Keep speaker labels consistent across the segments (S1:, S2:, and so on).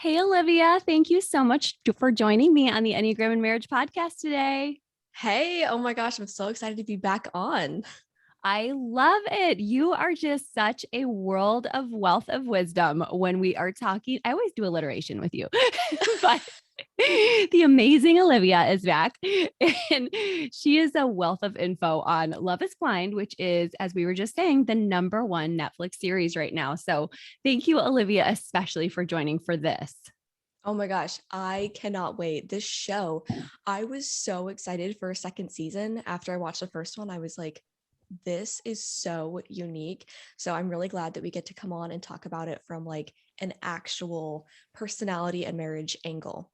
S1: Hey, Olivia, thank you so much for joining me on the Enneagram and Marriage podcast today.
S2: Hey, oh my gosh, I'm so excited to be back on.
S1: I love it. You are just such a world of wealth of wisdom when we are talking. I always do alliteration with you, but the amazing Olivia is back and she is a wealth of info on Love is Blind, which is, as we were just saying, the #1 Netflix series right now. So thank you, Olivia, especially for joining for this.
S2: Oh my gosh, I cannot wait. This show, I was so excited for a second season. After I watched the first one, I was like, this is so unique. So I'm really glad that we get to come on and talk about it from like an actual personality and marriage angle.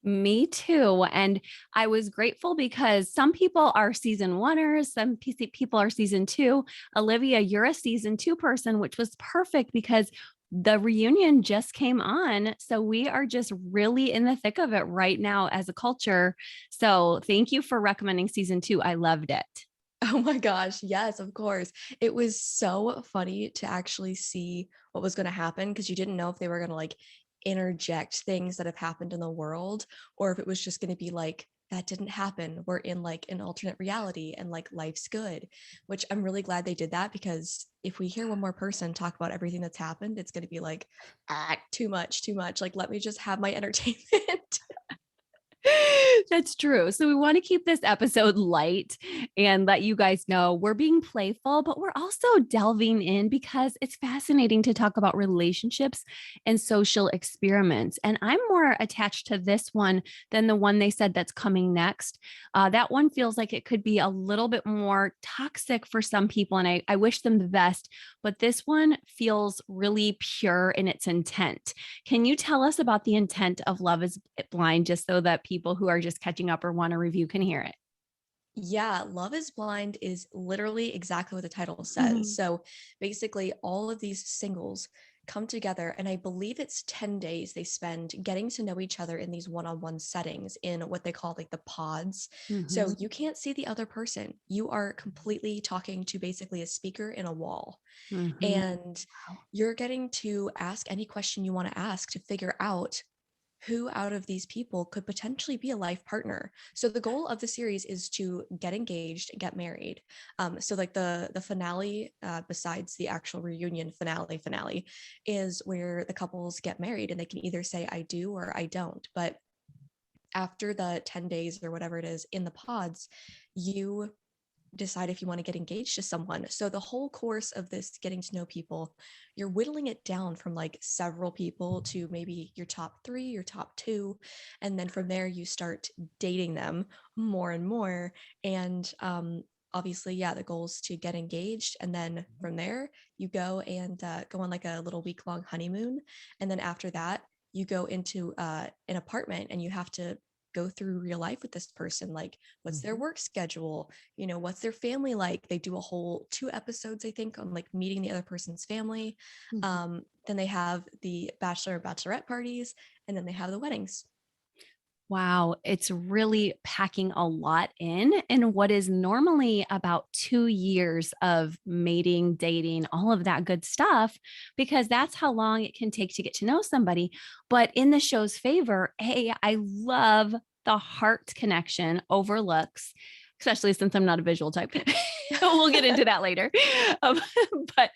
S1: Me too. And I was grateful because some people are season oneers, some people are season two. Olivia, you're a season two person, which was perfect because the reunion just came on. So we are just really in the thick of it right now as a culture. So thank you for recommending season two. I loved it.
S2: Oh my gosh, yes, of course. It was so funny to actually see what was going to happen because you didn't know if they were going to like interject things that have happened in the world or if it was just going to be like that didn't happen. We're in like an alternate reality and like life's good, which I'm really glad they did that because if we hear one more person talk about everything that's happened, it's going to be like too much, too much. Like let me just have my entertainment.
S1: That's true. So we want to keep this episode light and let you guys know we're being playful, but we're also delving in because it's fascinating to talk about relationships and social experiments. And I'm more attached to this one than the one they said that's coming next. That one feels like it could be a little bit more toxic for some people, and I wish them the best. But this one feels really pure in its intent. Can you tell us about the intent of Love is Blind, just so that people who are just catching up or want a review can hear it?
S2: Yeah, Love is Blind is literally exactly what the title says.
S1: Mhm.
S2: So basically, all of these singles come together, and I believe it's 10 days they spend getting to know each other in these one on one settings in what they call like the pods. So
S1: Mhm.
S2: you can't see the other person. You are completely talking to basically a speaker in a wall,
S1: Mhm.
S2: and
S1: Wow.
S2: you're getting to ask any question you want to ask to figure out who out of these people could potentially be a life partner. So the goal of the series is to get engaged, get married. So like the finale, besides the actual reunion finale, is where the couples get married and they can either say I do or I don't. But after the 10 days or whatever it is in the pods, you decide if you want to get engaged to someone. So the whole course of this getting to know people, you're whittling it down from like several people to maybe your top 3, your top 2, and then from there you start dating them more and more. And obviously, yeah, the goal is to get engaged, and then from there you go and go on like a little week-long honeymoon, and then after that you go into an apartment and you have to go through real life with this person, like what's their
S1: Mhm.
S2: work schedule, what's their family like. They do a whole 2 episodes I think on like meeting the other person's family.
S1: Mhm.
S2: Then they have the bachelor and bachelorette parties, and then they have the weddings.
S1: Wow, it's really packing a lot in what is normally about 2 years of mating, dating, all of that good stuff, because that's how long it can take to get to know somebody. But in the show's favor, hey, I love the heart connection overlooks, especially since I'm not a visual type. We'll get into that later. Um, but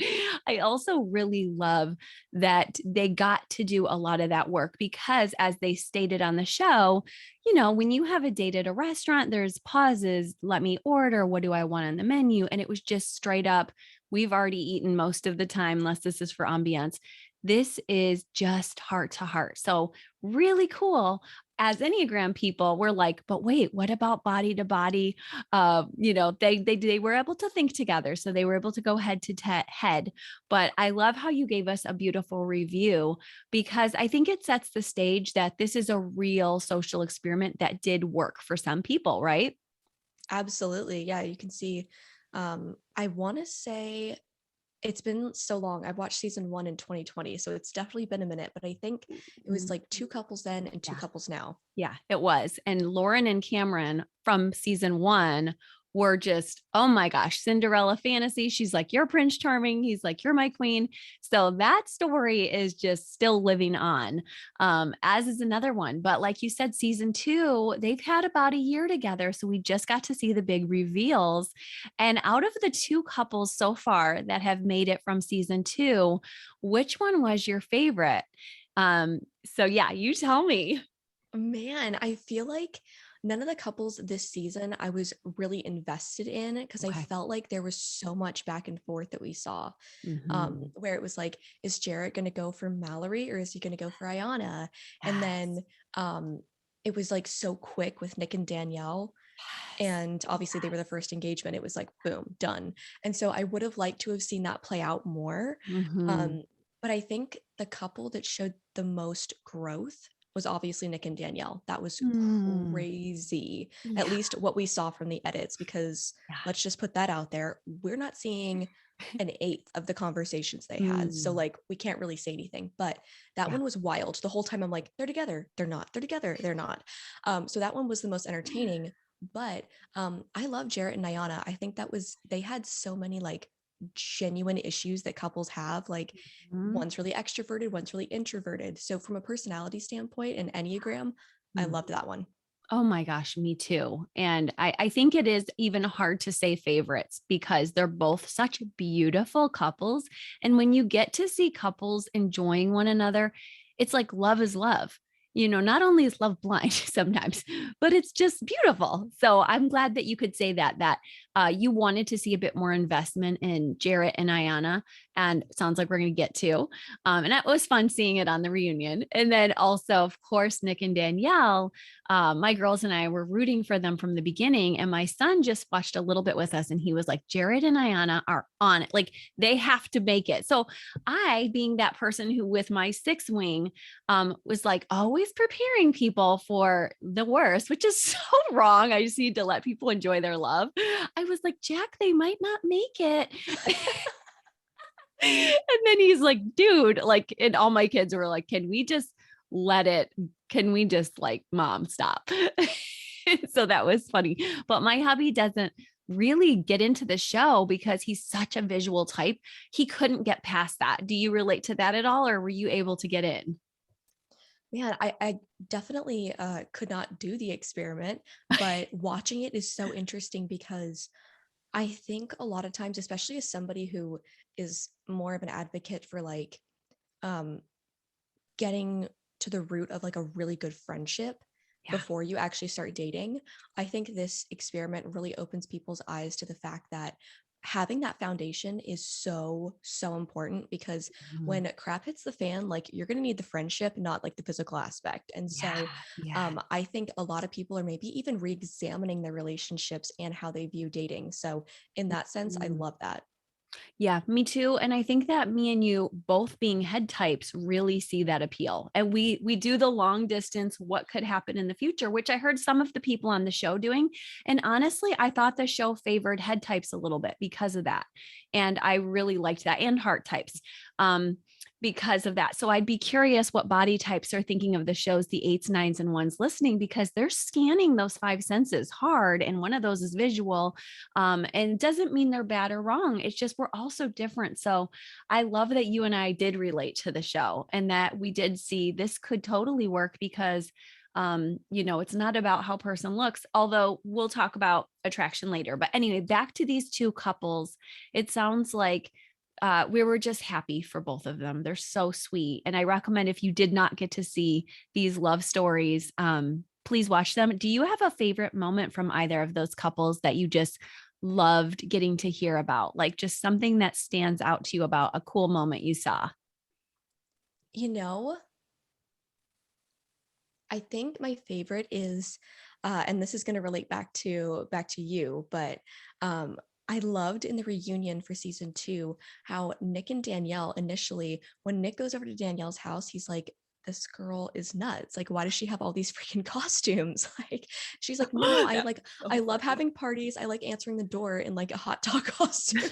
S1: I also really love that they got to do a lot of that work because, as they stated on the show, when you have a date at a restaurant, there's pauses. Let me order. What do I want on the menu? And it was just straight up. We've already eaten most of the time, unless this is for ambiance. This is just heart to heart. So, really cool. As Enneagram people, we're like, but wait, what about body to body? They were able to think together, so they were able to go head to head. But I love how you gave us a beautiful review because I think it sets the stage that this is a real social experiment that did work for some people, right?
S2: Absolutely, yeah, you can see. I want to say it's been so long. I watched season 1 in 2020, so it's definitely been a minute, but I think it was
S1: Mm,
S2: like 2 couples then and two
S1: yeah.
S2: couples now.
S1: Yeah, it was. And Lauren and Cameron from season one were just, oh my gosh, Cinderella fantasy. She's like, you're Prince Charming. He's like, you're my queen. So that story is just still living on, as is another one. But like you said, season two, they've had about a year together. So we just got to see the big reveals. And out of the two couples so far that have made it from season two, which one was your favorite? So yeah, you tell me.
S2: Man, I feel like none of the couples this season I was really invested in because I
S1: Okay.
S2: felt like there was so much back and forth that we saw.
S1: Mm-hmm.
S2: Where it was like, is Jarrett going to go for Mallory or is he going to go for Ayana? And
S1: Yes.
S2: then it was like so quick with Nick and Danielle.
S1: Yes.
S2: And obviously, they were the first engagement. It was like, boom, done. And so I would have liked to have seen that play out more.
S1: Mm-hmm.
S2: Um, but I think the couple that showed the most growth was obviously Nick and Danielle. That was
S1: Mm.
S2: crazy, at
S1: Yeah.
S2: least what we saw from the edits, because let's just put that out there. We're not seeing an eighth of the conversations they had. So
S1: Mm.
S2: like we can't really say anything, but that
S1: Yeah.
S2: one was wild. The whole time I'm like, they're together, they're not, they're together, they're not. So that one was the most entertaining. But I love Jarrett and Ayana. I think that was they had so many like genuine issues that couples have. Like
S1: Mhm.
S2: one's really extroverted, one's really introverted. So from a personality standpoint and Enneagram, I
S1: Mhm.
S2: loved that one.
S1: Oh my gosh, me too. And I think it is even hard to say favorites because they're both such beautiful couples. And when you get to see couples enjoying one another, it's like love is love. Not only is love blind sometimes, but it's just beautiful. So I'm glad that you could say that you wanted to see a bit more investment in Jarrett and Ayana, and it sounds like we're going to get to. And that was fun seeing it on the reunion. And then also, of course, Nick and Danielle, my girls and I were rooting for them from the beginning. And my son just watched a little bit with us and he was like, Jared and Ayana are on it. Like they have to make it. So I, being that person who with my six wing, was like always preparing people for the worst, which is so wrong. I just need to let people enjoy their love. I was like, Jack, they might not make it. And then he's like, dude, like, and all my kids were like, can we just let it? Can we just like, mom, stop? So that was funny. But my hubby doesn't really get into the show because he's such a visual type. He couldn't get past that. Do you relate to that at all? Or were you able to get in?
S2: Man, I definitely could not do the experiment, but watching it is so interesting because I think a lot of times, especially as somebody who is more of an advocate for like um, getting to the root of like a really good friendship
S1: Yeah.
S2: before you actually start dating, I think this experiment really opens people's eyes to the fact that having that foundation is so important because
S1: Mhm.
S2: when crap hits the fan, like you're going to need the friendship, not like the physical aspect. And
S1: Yeah.
S2: so
S1: Yeah.
S2: I think a lot of people are maybe even re-examining their relationships and how they view dating. So in that sense, I
S1: Mhm.
S2: love that.
S1: Yeah, me too. And I think that me and you both being head types really see that appeal. And we do the long distance, what could happen in the future, which I heard some of the people on the show doing. And honestly, I thought the show favored head types a little bit because of that. And I really liked that, and heart types. Because of that. So I'd be curious what body types are thinking of the shows, the eights, nines, and ones listening, because they're scanning those five senses hard. And one of those is visual. And it doesn't mean they're bad or wrong. It's just we're all so different. So I love that you and I did relate to the show and that we did see this could totally work because it's not about how person looks, although we'll talk about attraction later. But anyway, back to these two couples. It sounds like we were just happy for both of them. They're so sweet. And I recommend if you did not get to see these love stories, please watch them. Do you have a favorite moment from either of those couples that you just loved getting to hear about? Like just something that stands out to you about a cool moment you saw?
S2: You know, I think my favorite is, and this is going to relate back to you, but I loved in the reunion for season two how Nick and Danielle initially, when Nick goes over to Danielle's house, he's like, "This girl is nuts. Like, why does she have all these freaking costumes?" Like, she's like, "No, I
S1: That's
S2: like,
S1: so
S2: I love
S1: funny.
S2: having parties. I like answering the door in like a hot dog costume."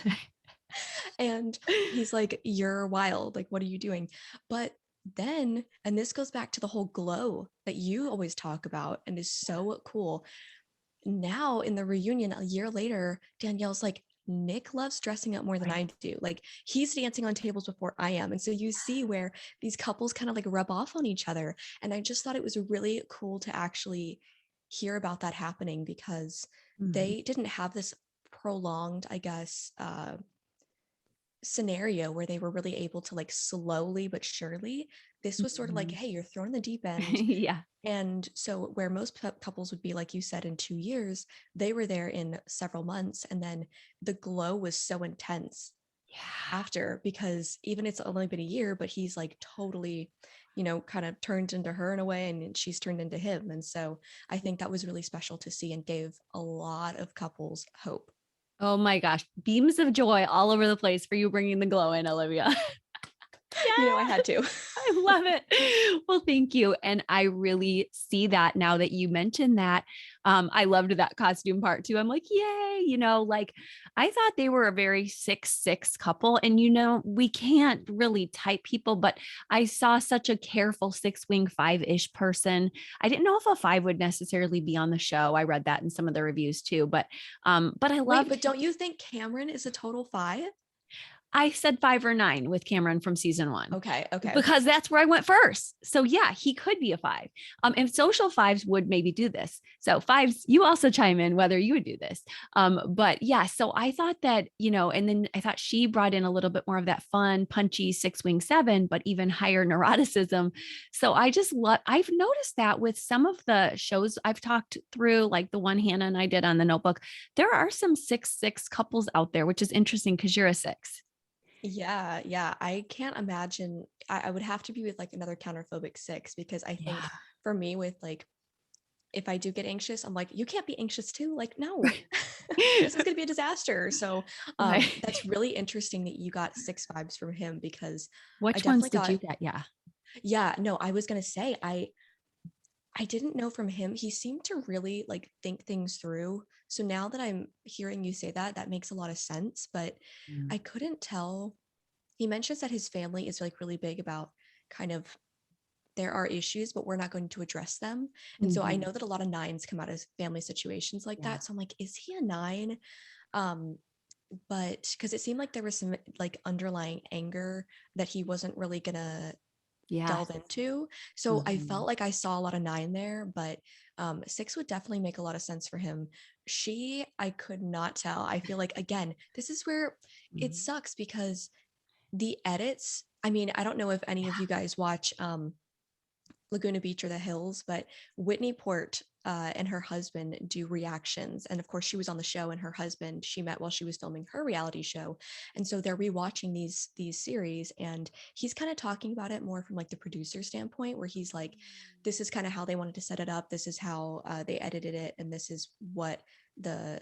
S2: And he's like, "You're wild. Like, what are you doing?" But then, and this goes back to the whole glow that you always talk about and is so cool. now in the reunion a year later, Danielle's like, Nick loves dressing up more than
S1: Right.
S2: I do. Like he's dancing on tables before I am. And so you see where these couples kind of like rub off on each other. And I just thought it was really cool to actually hear about that happening because
S1: Mhm.
S2: they didn't have this prolonged, I guess, scenario where they were really able to like slowly but surely. This was sort of like,
S1: Mhm.
S2: hey, you're thrown in the deep end.
S1: Yeah.
S2: And so, where most couples would be, like you said, in 2 years, they were there in several months. And then the glow was so intense
S1: Yeah.
S2: after because even it's only been a year, but he's like totally, kind of turned into her in a way and she's turned into him. And so, I think that was really special to see and gave a lot of couples hope.
S1: Oh my gosh. Beams of joy all over the place for you bringing the glow in, Olivia.
S2: I
S1: Yeah.
S2: had to.
S1: I love it. Well, thank you. And I really see that now that you mentioned that. I loved that costume part too. I'm like, yay, like I thought they were a very 6'6" couple. And we can't really type people, but I saw such a careful 6 wing 5-ish person. I didn't know if a 5 would necessarily be on the show. I read that in some of the reviews too, but I
S2: Wait,
S1: loved
S2: but don't you think Cameron is a total five?
S1: I said 5 or 9 with Cameron from season 1
S2: Okay, okay, okay.
S1: because that's where I went first. So yeah, he could be a 5. And social 5s would maybe do this. So 5s, you also chime in whether you would do this. But yeah, so I thought that, and then I thought she brought in a little bit more of that fun, punchy 6 wing 7, but even higher neuroticism. So I've noticed that with some of the shows I've talked through, like the one Hannah and I did on the Notebook, there are some 6'6" couples out there, which is interesting because you're a 6.
S2: Yeah, yeah. I can't imagine. I would have to be with like another counterphobic six because I
S1: Yeah.
S2: think for me, with like, if I do get anxious, I'm like, you can't be anxious too. Like, no, this is going to be a disaster. So,
S1: Right.
S2: that's really interesting that you got six vibes from him because I
S1: Which ones
S2: definitely
S1: did
S2: got,
S1: you get? Yeah.
S2: yeah, no, I was going to say, I didn't know from him. He seemed to really like think things through. So now that I'm hearing you say that, that makes a lot of sense. But
S1: Mm.
S2: I couldn't tell. He mentions that his family is like really big about kind of there are issues, but we're not going to address them. And so I
S1: Mhm.
S2: know that a lot of nines come out of family situations like
S1: Yeah.
S2: that. So I'm like, is he a nine? Um, but because it seemed like there was some like underlying anger that he wasn't really gonna
S1: Yes.
S2: delve into. So I
S1: Mhm.
S2: felt like I saw a lot of nine there, but six would definitely make a lot of sense for him. I could not tell. I feel like, again, this is where it
S1: Mhm.
S2: sucks because the edits, I mean, I don't know if any of you guys watch Laguna Beach or the Hills, but Whitney Port and her husband do reactions. And of course, she was on the show, and her husband she met while she was filming her reality show. And so they're rewatching these series, and he's kind of talking about it more from like the producer standpoint, where he's like, "This is kind of how they wanted to set it up. This is how they edited it, and this is what the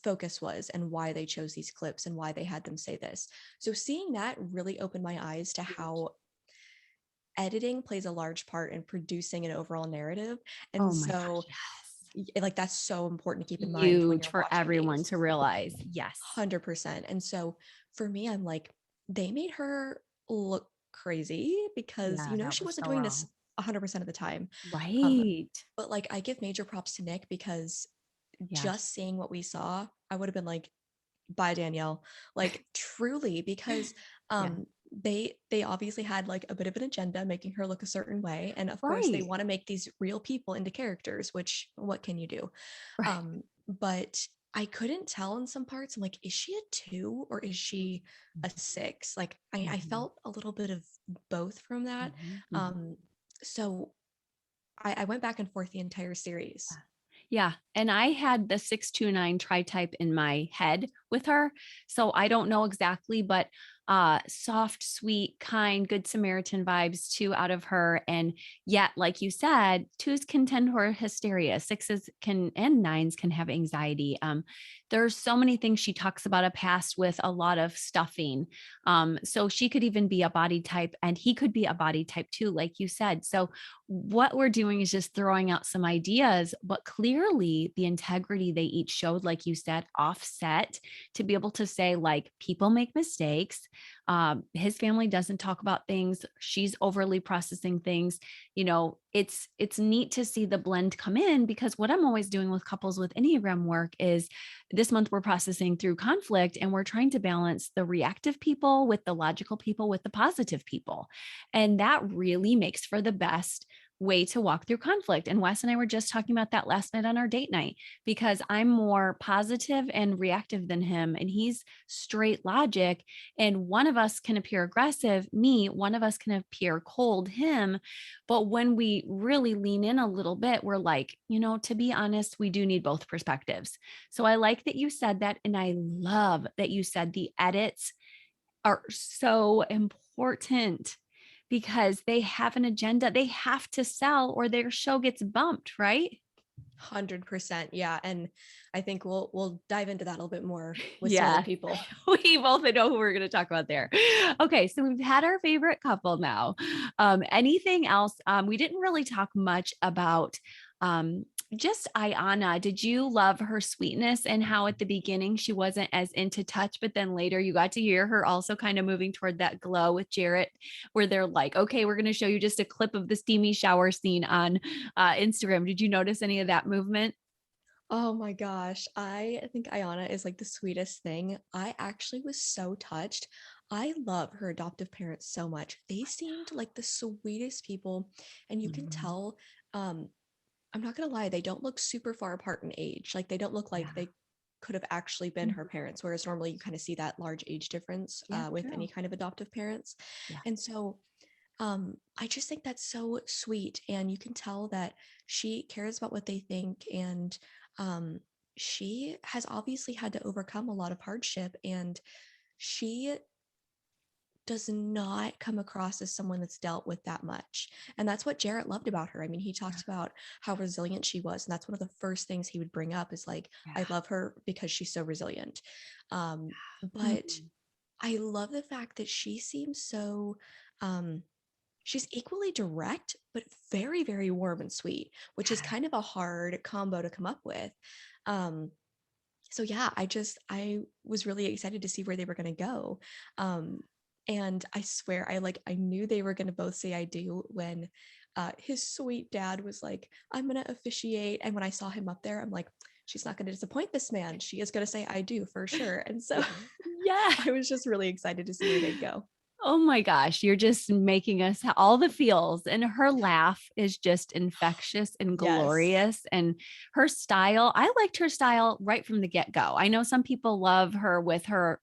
S2: focus was and why they chose these clips and why they had them say this." So seeing that really opened my eyes to
S1: Huge.
S2: how editing plays a large part in producing an overall narrative. And
S1: Oh my gosh,
S2: so
S1: yes.
S2: like that's so important to keep in mind when
S1: Huge
S2: you're
S1: for
S2: watching
S1: everyone
S2: these.
S1: to realize. Yes.
S2: 100%. And so for me, I'm like, they made her look crazy because
S1: Yeah, that
S2: she
S1: was
S2: wasn't
S1: so
S2: doing this
S1: wrong.
S2: 100% of the time. Um,
S1: Right.
S2: but like I give major props to Nick because
S1: Yes.
S2: just seeing what we saw, I would have been like, by Danielle, like truly, because
S1: Yeah.
S2: they obviously had like a bit of an agenda making her look a certain way, and of course they
S1: Right.
S2: want to make these real people into characters, which what can you do?
S1: Right.
S2: But I couldn't tell in some parts. I'm like, is she a two or is she a six? Like I
S1: Mhm.
S2: felt a little bit of both from that.
S1: Mhm. Mhm.
S2: um so I went back and forth the entire series.
S1: Yeah. And I had the 629 tri type in my head with her. So I don't know exactly, but soft, sweet, kind, good Samaritan vibes, 2 out of her. And yet, like you said, 2s can tend toward hysteria, 6s can, and 9s can have anxiety. There's so many things she talks about a past with a lot of stuffing. So she could even be a body type and he could be a body type too, like you said. So what we're doing is just throwing out some ideas, but clearly the integrity they each showed, like you said, offset. to be able to say, like, people make mistakes. His family doesn't talk about things. She's overly processing things. It's neat to see the blend come in, because what I'm always doing with couples with Enneagram work is, this month we're processing through conflict, and we're trying to balance the reactive people with the logical people with the positive people. And that really makes for the best way to walk through conflict. And Wes and I were just talking about that last night on our date night, because I'm more positive and reactive than him, and he's straight logic. And one of us can appear aggressive, me, one of us can appear cold, him. But when we really lean in a little bit, we're like, to be honest, we do need both perspectives. So I like that you said that. And I love that you said the edits are so important, because they have an agenda. They have to sell or their show gets bumped, right?
S2: 100%. Yeah. And I think we'll dive into that a little bit more with some other
S1: Yeah.
S2: people.
S1: We both know who we're going to talk about there. Okay. So we've had our favorite couple now. Anything else? We didn't really talk much about just Ayana. Did you love her sweetness, and how at the beginning she wasn't as into touch, but then later you got to hear her also kind of moving toward that glow with Jarrett, where they're like, okay, we're going to show you just a clip of the steamy shower scene on Instagram. Did you notice any of that movement?
S2: Oh my gosh. I think Ayana is like the sweetest thing. I actually was so touched. I love her adoptive parents so much. They seemed like the sweetest people. And you can
S1: Mhm.
S2: tell, I'm not gonna lie, they don't look super far apart in age. Like they don't look like
S1: Yeah.
S2: they could have actually been her
S1: Mhm.
S2: parents, whereas normally you kind of see that large age difference
S1: Yeah,
S2: with any
S1: true.
S2: kind of adoptive parents.
S1: Yeah.
S2: And so I just think that's so sweet. And you can tell that she cares about what they think. And um, she has obviously had to overcome a lot of hardship. And she does not come across as someone that's dealt with that much. And that's what Jarrett loved about her. I mean, he
S1: Yeah.
S2: talks about how resilient she was. And that's one of the first things he would bring up is like, I
S1: Yeah.
S2: love her because she's so resilient. But
S1: Mhm.
S2: I love the fact that she seems so um, she's equally direct, but very, very warm and sweet, which is
S1: Yeah.
S2: kind of a hard combo to come up with. Um, so yeah, I was really excited to see where they were going to go. Um, and I swear, I knew they were going to both say I do when his sweet dad was like, I'm going to officiate. And when I saw him up there, I'm like, she's not going to disappoint this man. She is going to say I do for sure. And so
S1: Yeah.
S2: I was just really excited to see where they'd go.
S1: Oh my gosh, you're just making us all the feels. And her laugh is just infectious and
S2: Yes.
S1: glorious. And her style, I liked her style right from the get-go. I know some people love her with her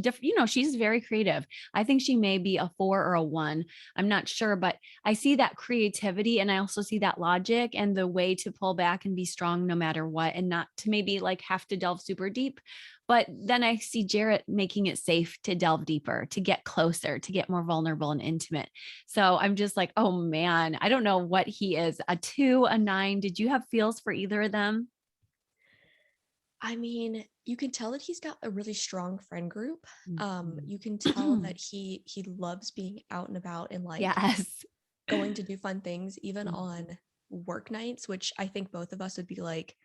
S1: different, she's very creative. I think she may be a 4 or a 1. I'm not sure, but I see that creativity, and I also see that logic and the way to pull back and be strong no matter what, and not to maybe like have to delve super deep. But then I see Jarrett making it safe to delve deeper, to get closer, to get more vulnerable and intimate. So I'm just like, oh man, I don't know what he is, a 2, a 9. Did you have feels for either of them?
S2: I mean, you can tell that he's got a really strong friend group.
S1: Mhm.
S2: You can tell that he loves being out and about and like
S1: Yes.
S2: going to do fun things, even
S1: Mhm.
S2: on work nights, which I think both of us would be like,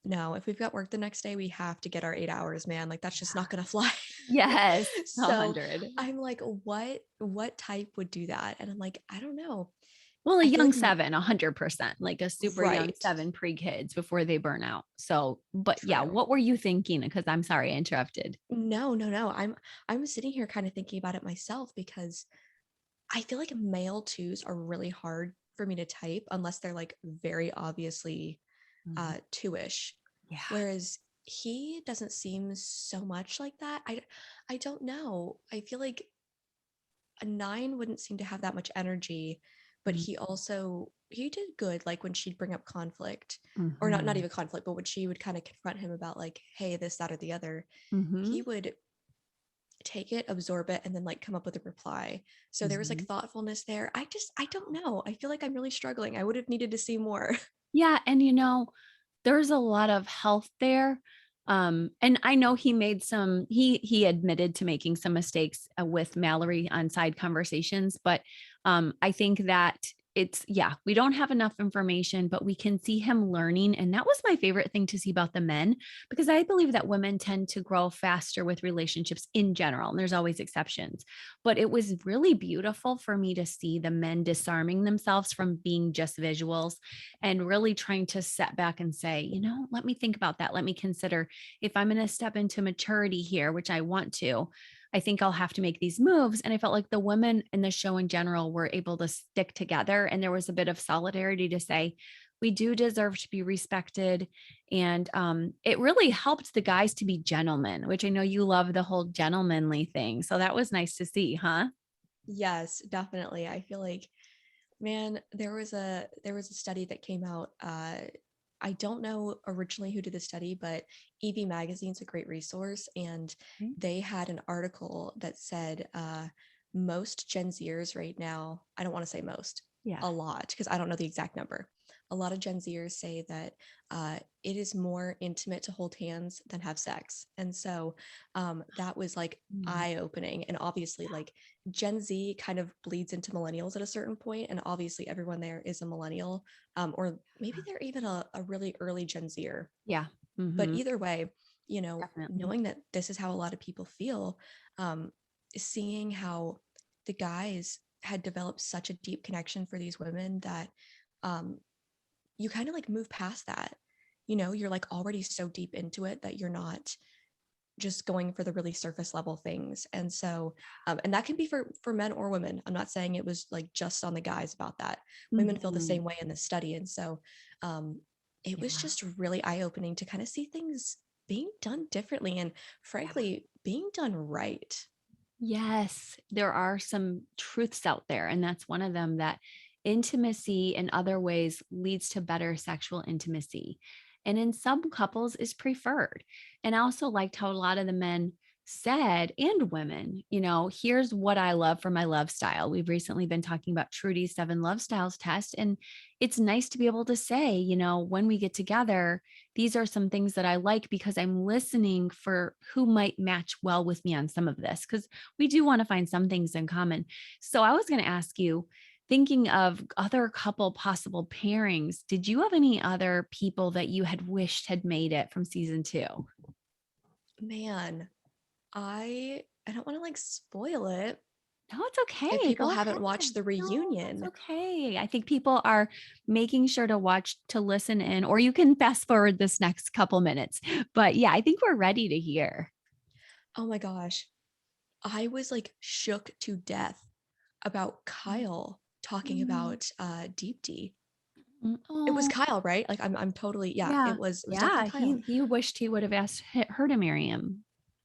S2: no, if we've got work the next day, we have to get our 8 hours, man. Like that's just not gonna fly.
S1: Yes,
S2: So
S1: 100.
S2: I'm like, what type would do that? And I'm like, I don't know.
S1: Well, a
S2: I feel
S1: young
S2: like
S1: 7, 100%, like a super young
S2: right.
S1: 7 pre-kids before they burn out. So, but yeah,
S2: True.
S1: what were you thinking? Because I'm sorry I interrupted.
S2: No, no, no. I'm sitting here kind of thinking about it myself because I feel like male twos are really hard for me to type unless they're like very obviously
S1: Mhm.
S2: two-ish.
S1: Yeah.
S2: Whereas he doesn't seem so much like that. I don't know. I feel like a nine wouldn't seem to have that much energy, but he did good like when she'd bring up conflict or not
S1: Mhm.
S2: even conflict, but when she would kind of confront him about like, hey, this, that, or the other, he
S1: Mhm.
S2: would take it, absorb it, and then like come up with a reply. So there was like
S1: Mhm.
S2: thoughtfulness there. I don't know. I feel like I'm really struggling. I would have needed to see more.
S1: Yeah, and there's a lot of health there. And I know he made he admitted to making some mistakes with Mallory on side conversations, but I think that we don't have enough information, but we can see him learning. And that was my favorite thing to see about the men, because I believe that women tend to grow faster with relationships in general. And there's always exceptions. But it was really beautiful for me to see the men disarming themselves from being just visuals and really trying to step back and say, let me think about that. Let me consider if I'm going to step into maturity here, which I want to. I think I'll have to make these moves. And I felt like the women in the show in general were able to stick together. And there was a bit of solidarity to say, we do deserve to be respected. And it really helped the guys to be gentlemen, which I know you love the whole gentlemanly thing. So that was nice to see, huh?
S2: Yes, definitely. I feel like, man, there was a study that came out. I don't know originally who did the study, but EV Magazine's a great resource, and
S1: Okay.
S2: they had an article that said most Gen Zers right now, I don't want to say most,
S1: Yeah.
S2: a lot, because I don't know the exact number. A lot of Gen Zers say that it is more intimate to hold hands than have sex. And so that was like
S1: Mm.
S2: eye opening. And obviously, like Gen Z kind of bleeds into millennials at a certain point, and obviously everyone there is a millennial, or maybe they're even a really early Gen Zer.
S1: Yeah.
S2: But
S1: Hmm.
S2: either way,
S1: Definitely.
S2: knowing that this is how a lot of people feel, um, seeing how the guys had developed such a deep connection for these women that um, you kind of like move past that. You're like already so deep into it that you're not just going for the really surface level things. And so and that can be for men or women. I'm not saying it was like just on the guys about that. Women feel the
S1: Hmm.
S2: same way in this study. And so um it was
S1: Yeah.
S2: just really eye-opening to kind of see things being done differently and
S1: Yeah.
S2: frankly being done right.
S1: Yes, there are some truths out there. And that's one of them, that intimacy in other ways leads to better sexual intimacy. And in some couples is preferred. And I also liked how a lot of the men said, and women, here's what I love for my love style. We've recently been talking about Trudy's 7 love styles test. And it's nice to be able to say, when we get together, these are some things that I like because I'm listening for who might match well with me on some of this. Because we do want to find some things in common. So I was going to ask you, thinking of other couple possible pairings, did you have any other people that you had wished had made it from season 2?
S2: Man, I don't want to like spoil it
S1: No, it's
S2: if
S1: okay.
S2: people
S1: Go
S2: haven't
S1: ahead.
S2: watched the
S1: No, that's
S2: reunion.
S1: okay. I think people are making sure to watch, to listen in, or you can fast forward this next couple minutes. But yeah, I think we're ready to hear.
S2: Oh my gosh, I was like shook to death about Kyle talking
S1: Mm,
S2: about Deep D. It was
S1: oh,
S2: Kyle, right? Like I'm totally, yeah,
S1: yeah.
S2: it was
S1: Yeah.
S2: definitely Kyle.
S1: He wished he would have asked her to marry him.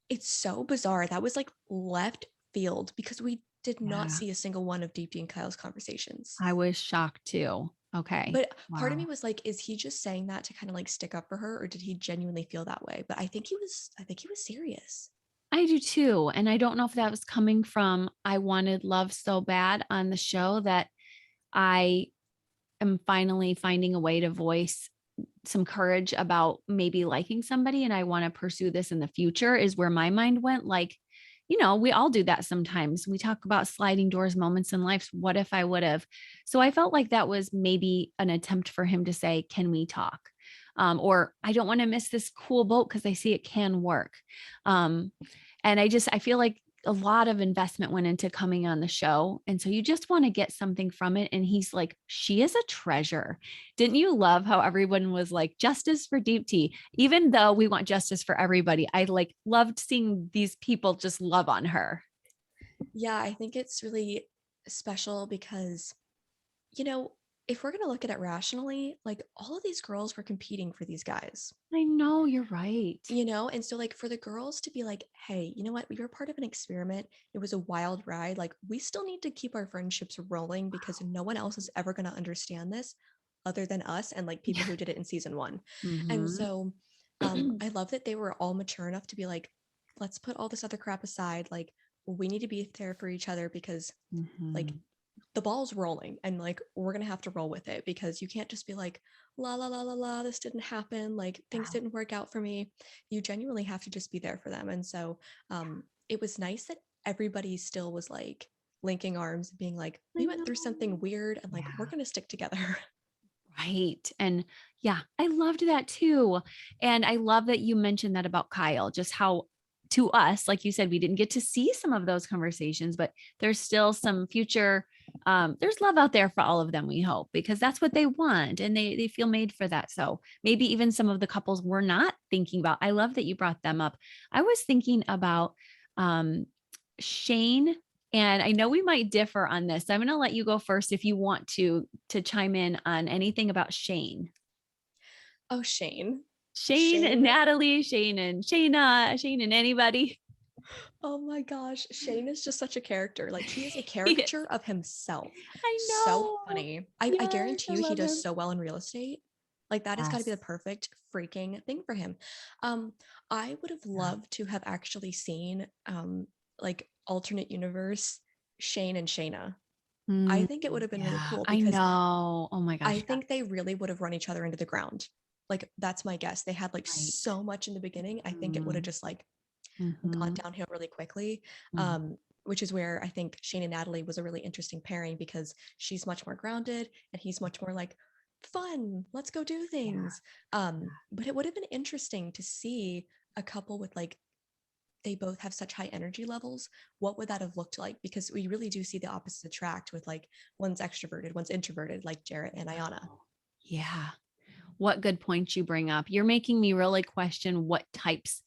S2: It's so bizarre. That was like left field because we did not
S1: Yeah.
S2: see a single one of Deep D and Kyle's conversations.
S1: I was shocked too. Okay.
S2: But part of me
S1: Wow.
S2: was like, is he just saying that to kind of like stick up for her, or did he genuinely feel that way? But I think he was serious.
S1: I do too. And I don't know if that was coming from I wanted love so bad on the show that I am finally finding a way to voice some courage about maybe liking somebody and I want to pursue this in the future, is where my mind went. Like, we all do that sometimes. We talk about sliding doors moments in life. What if I would have? So I felt like that was maybe an attempt for him to say, can we talk? Or I don't want to miss this cool boat because I see it can work. Um, and I feel like a lot of investment went into coming on the show. And so you just want to get something from it. And he's like, she is a treasure. Didn't you love how everyone was like, justice for Deep Tea? Even though we want justice for everybody, I like loved seeing these people just love on her.
S2: Yeah, I think it's really special because, you know, if we're going to look at it rationally, like all of these girls were competing for these guys,
S1: I know, you're right.
S2: And so, like, for the girls to be like, hey, you know what? You're part of an experiment. It was a wild ride. Like, we still need to keep our friendships rolling because no one else is ever going to understand this other than us and like people
S1: Yeah.
S2: who did it in season one. And
S1: Hmm.
S2: so, I love that they were all mature enough to be like, let's put all this other crap aside. Like, we need to be there for each other because, like,
S1: Hmm.
S2: the ball's rolling and like we're gonna have to roll with it because you can't just be like la la la la la this didn't happen, like things
S1: Yeah.
S2: didn't work out for me. You genuinely have to just be there for them. And so it was nice that everybody still was like linking arms, being like,
S1: I
S2: we went through something
S1: know.
S2: weird and like, we're
S1: Yeah.
S2: going to stick together.
S1: Right. And yeah, I loved that too. And I love that you mentioned that about Kyle, just how to us, like you said, we didn't get to see some of those conversations, but there's still some future, there's love out there for all of them, we hope, because that's what they want and they feel made for that. So maybe even some of the couples we're not thinking about. I love that you brought them up. I was thinking about um Shane, and I know we might differ on this. So I'm going to let you go first if you want to chime in on anything about Shane.
S2: Oh, Shane.
S1: Shane and
S2: Shane.
S1: Natalie, Shane and Shayna, Shane and anybody.
S2: Oh my gosh. Shane is just such a character. Like he is a
S1: Yes,
S2: caricature of himself.
S1: I
S2: So
S1: know.
S2: funny. I
S1: Yes,
S2: guarantee
S1: I
S2: you he
S1: love
S2: does
S1: him.
S2: so well in real estate. Like that has got to be the
S1: Yes.
S2: perfect freaking thing for him. Um, I would have
S1: Yeah.
S2: loved to have actually seen like alternate universe Shane and Shayna. I
S1: Mm,
S2: think it would have been really
S1: yeah,
S2: cool
S1: I
S2: because
S1: know. Oh my
S2: I
S1: gosh. Yeah.
S2: think they really would have run each other into the ground. Like that's my guess. They had like
S1: Right.
S2: so much in the beginning. I think it would have
S1: Mm,
S2: just like gone
S1: mm-hmm,
S2: downhill really quickly.
S1: mm,
S2: Which is where I think Shane and Natalie was a really interesting pairing because she's much more grounded and he's much more like fun. Let's go do
S1: yeah.
S2: things. But it would have been interesting to see a couple with like they both have such high energy levels. What would that have looked like? Because we really do see the opposites attract with like one's extroverted, one's introverted, like Jarrett and Ayana.
S1: Oh, yeah. What good points you bring up. You're making me really question what types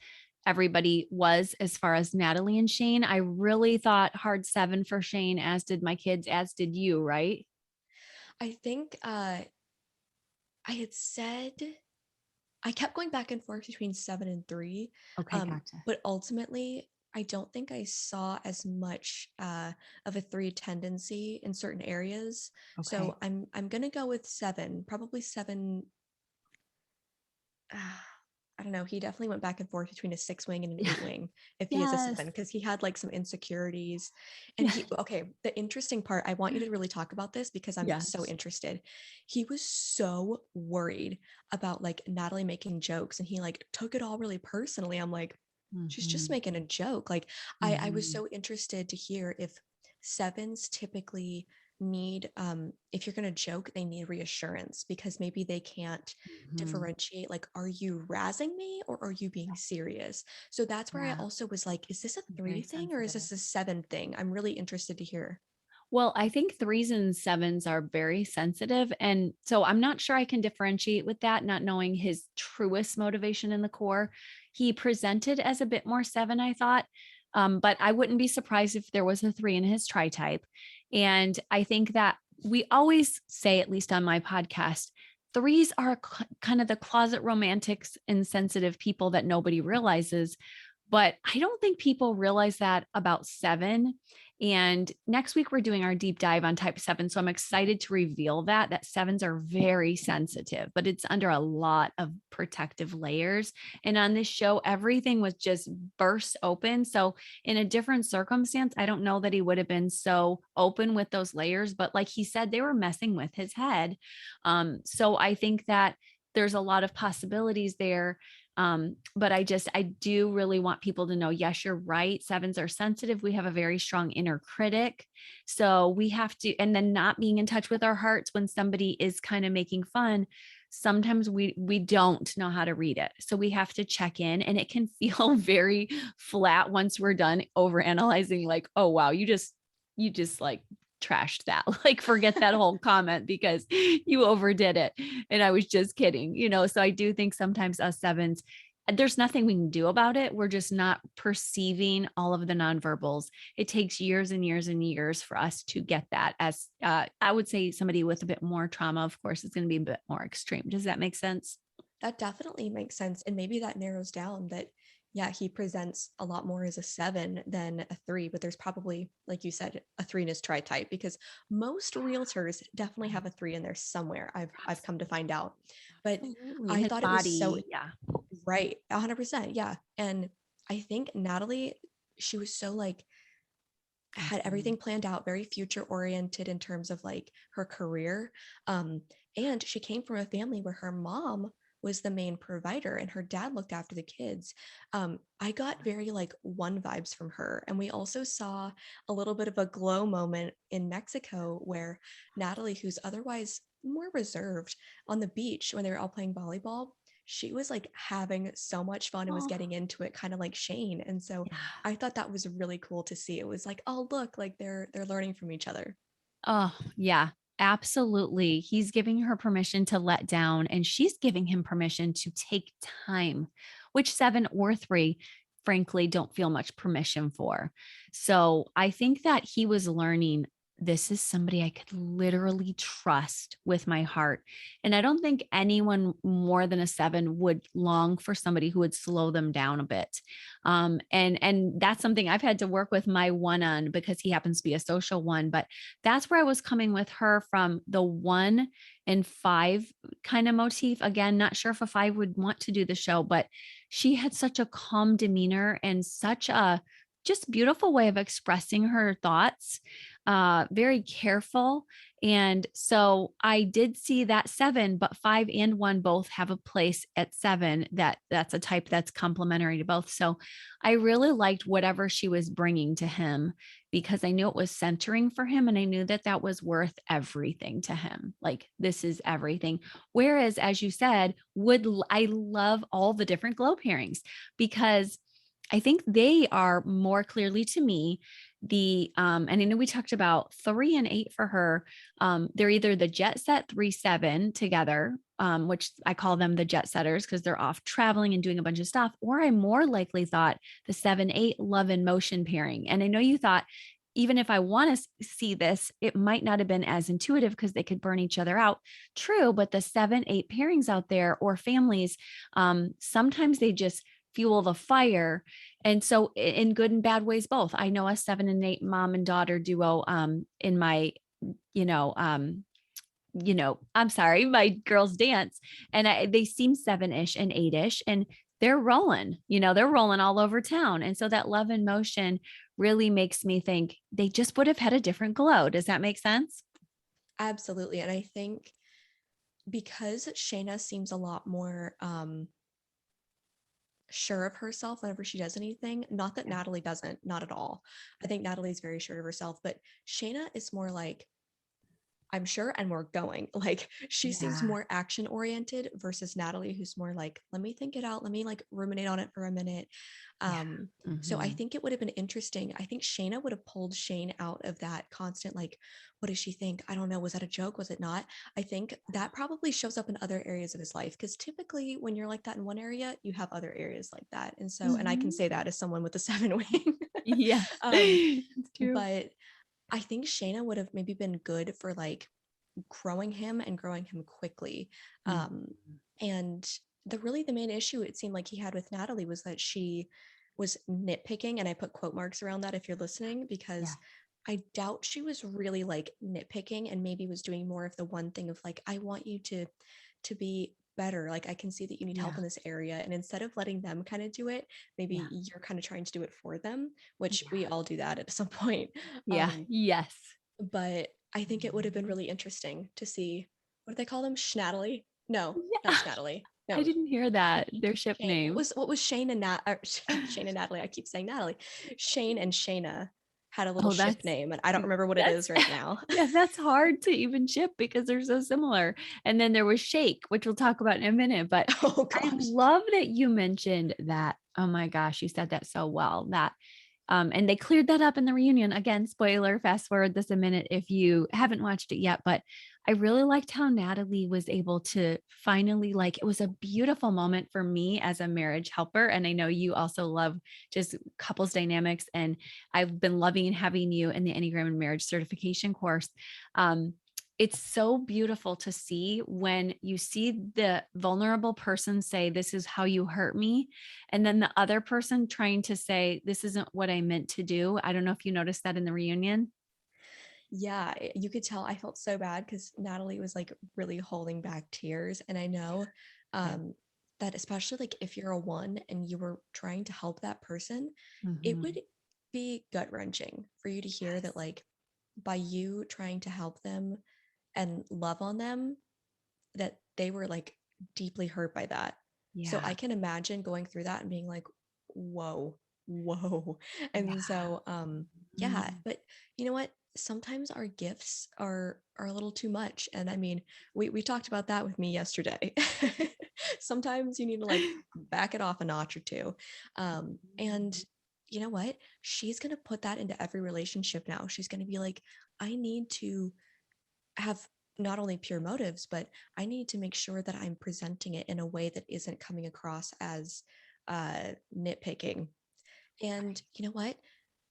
S1: everybody was as far as Natalie and Shane. I really thought hard seven for Shane, as did my kids, as did you, right?
S2: I think I had said I kept going back and forth between 7 and 3,
S1: Okay, gotcha.
S2: but ultimately, I don't think I saw as much of a 3 tendency in certain areas.
S1: Okay.
S2: So I'm gonna go with 7, probably 7. Uh, I don't know. He definitely went back and forth between a 6 wing and an 8 wing if he is a
S1: Yes.
S2: 7, because he had like some insecurities. And
S1: Yeah.
S2: he, okay, the interesting part, I want you to really talk about this because I'm so
S1: Yes.
S2: interested. He was so worried about like Natalie making jokes and he like took it all really personally. I'm like, she's just
S1: Hmm.
S2: making a joke. Like, I was
S1: Hmm.
S2: so interested to hear if sevens typically need if you're going to joke they need reassurance because maybe they can't
S1: Hmm.
S2: differentiate like are you razzing me or are you being serious. So that's where I
S1: Yeah.
S2: also was like, is this a 3
S1: Very
S2: thing or is
S1: sensitive.
S2: this a 7 thing? I'm really interested to hear.
S1: Well, I think threes and sevens are very sensitive. And so I'm not sure I can differentiate with that, not knowing his truest motivation in the core. He presented as a bit more seven, I thought. But I wouldn't be surprised if there was a three in his tri type. And I think that we always say, at least on my podcast, threes are kind of the closet romantics and sensitive people that nobody realizes. But I don't think people realize that about seven. And next week, we're doing our deep dive on type seven. So I'm excited to reveal that sevens are very sensitive, but it's under a lot of protective layers. And on this show, everything was just burst open. So in a different circumstance, I don't know that he would have been so open with those layers. But like he said, they were messing with his head. So I think that there's a lot of possibilities there. But I do really want people to know, yes, you're right. Sevens are sensitive. We have a very strong inner critic. So we have to, and then not being in touch with our hearts when somebody is kind of making fun. Sometimes we don't know how to read it. So we have to check in and it can feel very flat once we're done over analyzing, like, oh wow, you just like trashed that. Like forget that whole comment because you overdid it. And I was just kidding. So I do think sometimes us sevens, there's nothing we can do about it. We're just not perceiving all of the nonverbals. It takes years and years and years for us to get that. As I would say, somebody with a bit more trauma, of course, is going to be a bit more extreme. Does that make sense?
S2: That definitely makes sense. And maybe that narrows down that, yeah, he presents a lot more as a 7 than a 3, but there's probably, like you said, a 3 in his tri type because most realtors definitely
S1: Right.
S2: have a 3 in there somewhere. I've come to find out. But
S1: Absolutely. In
S2: I
S1: his
S2: thought it was so
S1: body. Yeah.
S2: right, 100%. Yeah. And I think Natalie, she was so like had
S1: Mhm.
S2: everything planned out, very future oriented in terms of like her career. Um, and she came from a family where her mom was the main provider and her dad looked after the kids. I got very like one vibes from her. And we also saw a little bit of a glow moment in Mexico where Natalie, who's otherwise more reserved on the beach when they were all playing volleyball, she was like having so much fun and was
S1: Oh,
S2: getting into it kind of like Shane. And so
S1: yeah.
S2: I thought that was really cool to see. It was like, oh look, like they're learning from each other.
S1: Oh, yeah, absolutely. He's giving her permission to let down, and she's giving him permission to take time, which 7 or 3, frankly, don't feel much permission for. So I think that he was learning this is somebody I could literally trust with my heart. And I don't think anyone more than a 7 would long for somebody who would slow them down a bit. And that's something I've had to work with my one on because he happens to be a social one. But that's where I was coming with her from the 1 and 5 kind of motif. Again, not sure if a 5 would want to do the show, but she had such a calm demeanor and such a just beautiful way of expressing her thoughts, very careful. And so I did see that 7, but 5 and 1 both have a place at 7 that's a type that's complementary to both. So I really liked whatever she was bringing to him because I knew it was centering for him and I knew that that was worth everything to him. Like this is everything. Whereas, as you said, I love all the different glow pairings because I think they are more clearly to me and I know we talked about 3 and 8 for her. They're either the jet set 3-7 together, which I call them the jet setters because they're off traveling and doing a bunch of stuff, or I more likely thought the 7-8 love and motion pairing. And I know you thought even if I want to see this, it might not have been as intuitive because they could burn each other out. True, but the 7-8 pairings out there or families, sometimes they just fuel the fire. And so in good and bad ways, both. I know a 7 and 8 mom and daughter duo in my, you know, I'm sorry, my girls dance and they seem 7-ish and 8-ish and they're rolling all over town. And so that love and motion really makes me think they just would have had a different glow. Does that make sense?
S2: Absolutely. And I think because Shayna seems a lot more sure of herself whenever she does anything, not that
S1: Yeah.
S2: Natalie doesn't, not at all. I think Natalie's very sure of herself, but Shayna is more like, I'm sure, and we're going. Like she seems
S1: Yeah.
S2: more action oriented versus Natalie, who's more like, let me think it out. Let me like ruminate on it for a minute.
S1: Yeah.
S2: So I
S1: Mhm.
S2: think it would have been interesting. I think Shayna would have pulled Shane out of that constant, like, what does she think? I don't know. Was that a joke? Was it not? I think that probably shows up in other areas of his life because typically when you're like that in one area, you have other areas like that. And so, and I can
S1: Mhm.
S2: say that as someone with a 7 wing.
S1: Yes.
S2: um,
S1: It's true.
S2: but I think Shayna would have maybe been good for like growing him and growing him quickly.
S1: Mhm.
S2: Um, and the main issue it seemed like he had with Natalie was that she was nitpicking, and I put quote marks around that if you're listening,
S1: Yeah.
S2: because I doubt she was really like nitpicking and maybe was doing more of the one thing of like, I want you to be better. Like I can see that you need help
S1: Yeah.
S2: in this area. And instead of letting them kind of do it, maybe
S1: Yeah.
S2: you're kind of trying to do it for them, which we
S1: Yeah.
S2: all do that at some point.
S1: Yeah.
S2: Um,
S1: Yes.
S2: but I think it would have been really interesting to see what do they call them? Schnattily? No, not
S1: Yeah.
S2: Schnattily.
S1: I
S2: No,
S1: didn't hear that. Their ship
S2: Shane. What
S1: name.
S2: was Shane and Shane and Natalie? I keep saying Natalie. Shane and Shayna had a little
S1: Oh,
S2: ship name, and I don't remember what it
S1: that's
S2: is right now.
S1: yeah, that's hard to even ship because they're so similar. And then there was Shake, which we'll talk about in a minute. But
S2: Oh
S1: I
S2: gosh.
S1: love that you mentioned that. Oh my gosh, you said that so well. That and they cleared that up in the reunion. Again, spoiler, fast forward this a minute if you haven't watched it yet. But I really liked how Natalie was able to finally, like, it was a beautiful moment for me as a marriage helper. And I know you also love just couples dynamics. And I've been loving having you in the Enneagram and Marriage Certification course. Um, it's so beautiful to see when you see the vulnerable person say, "This is how you hurt me." And then the other person trying to say, "This isn't what I meant to do." I don't know if you noticed that in the reunion.
S2: Yeah, you could tell I felt so bad because Natalie was like really holding back tears. And I know
S1: Yeah.
S2: um, that especially like if you're a one and you were trying to help that person, it
S1: Mhm.
S2: would be gut wrenching for you to hear that
S1: Yes.
S2: like by you trying to help them and love on them, that they were like deeply hurt by that. So
S1: Yeah.
S2: I can imagine going through that and being like, whoa, whoa. And
S1: Yeah.
S2: so yeah,
S1: Mm.
S2: but you know what? Sometimes our gifts are a little too much. And I mean, we talked about that with me yesterday. Sometimes you need to like back it off a notch or two. And you know what? She's gonna put that into every relationship now. She's gonna be like, I need to have not only pure motives, but I need to make sure that I'm presenting it in a way that isn't coming across as nitpicking. And you know what?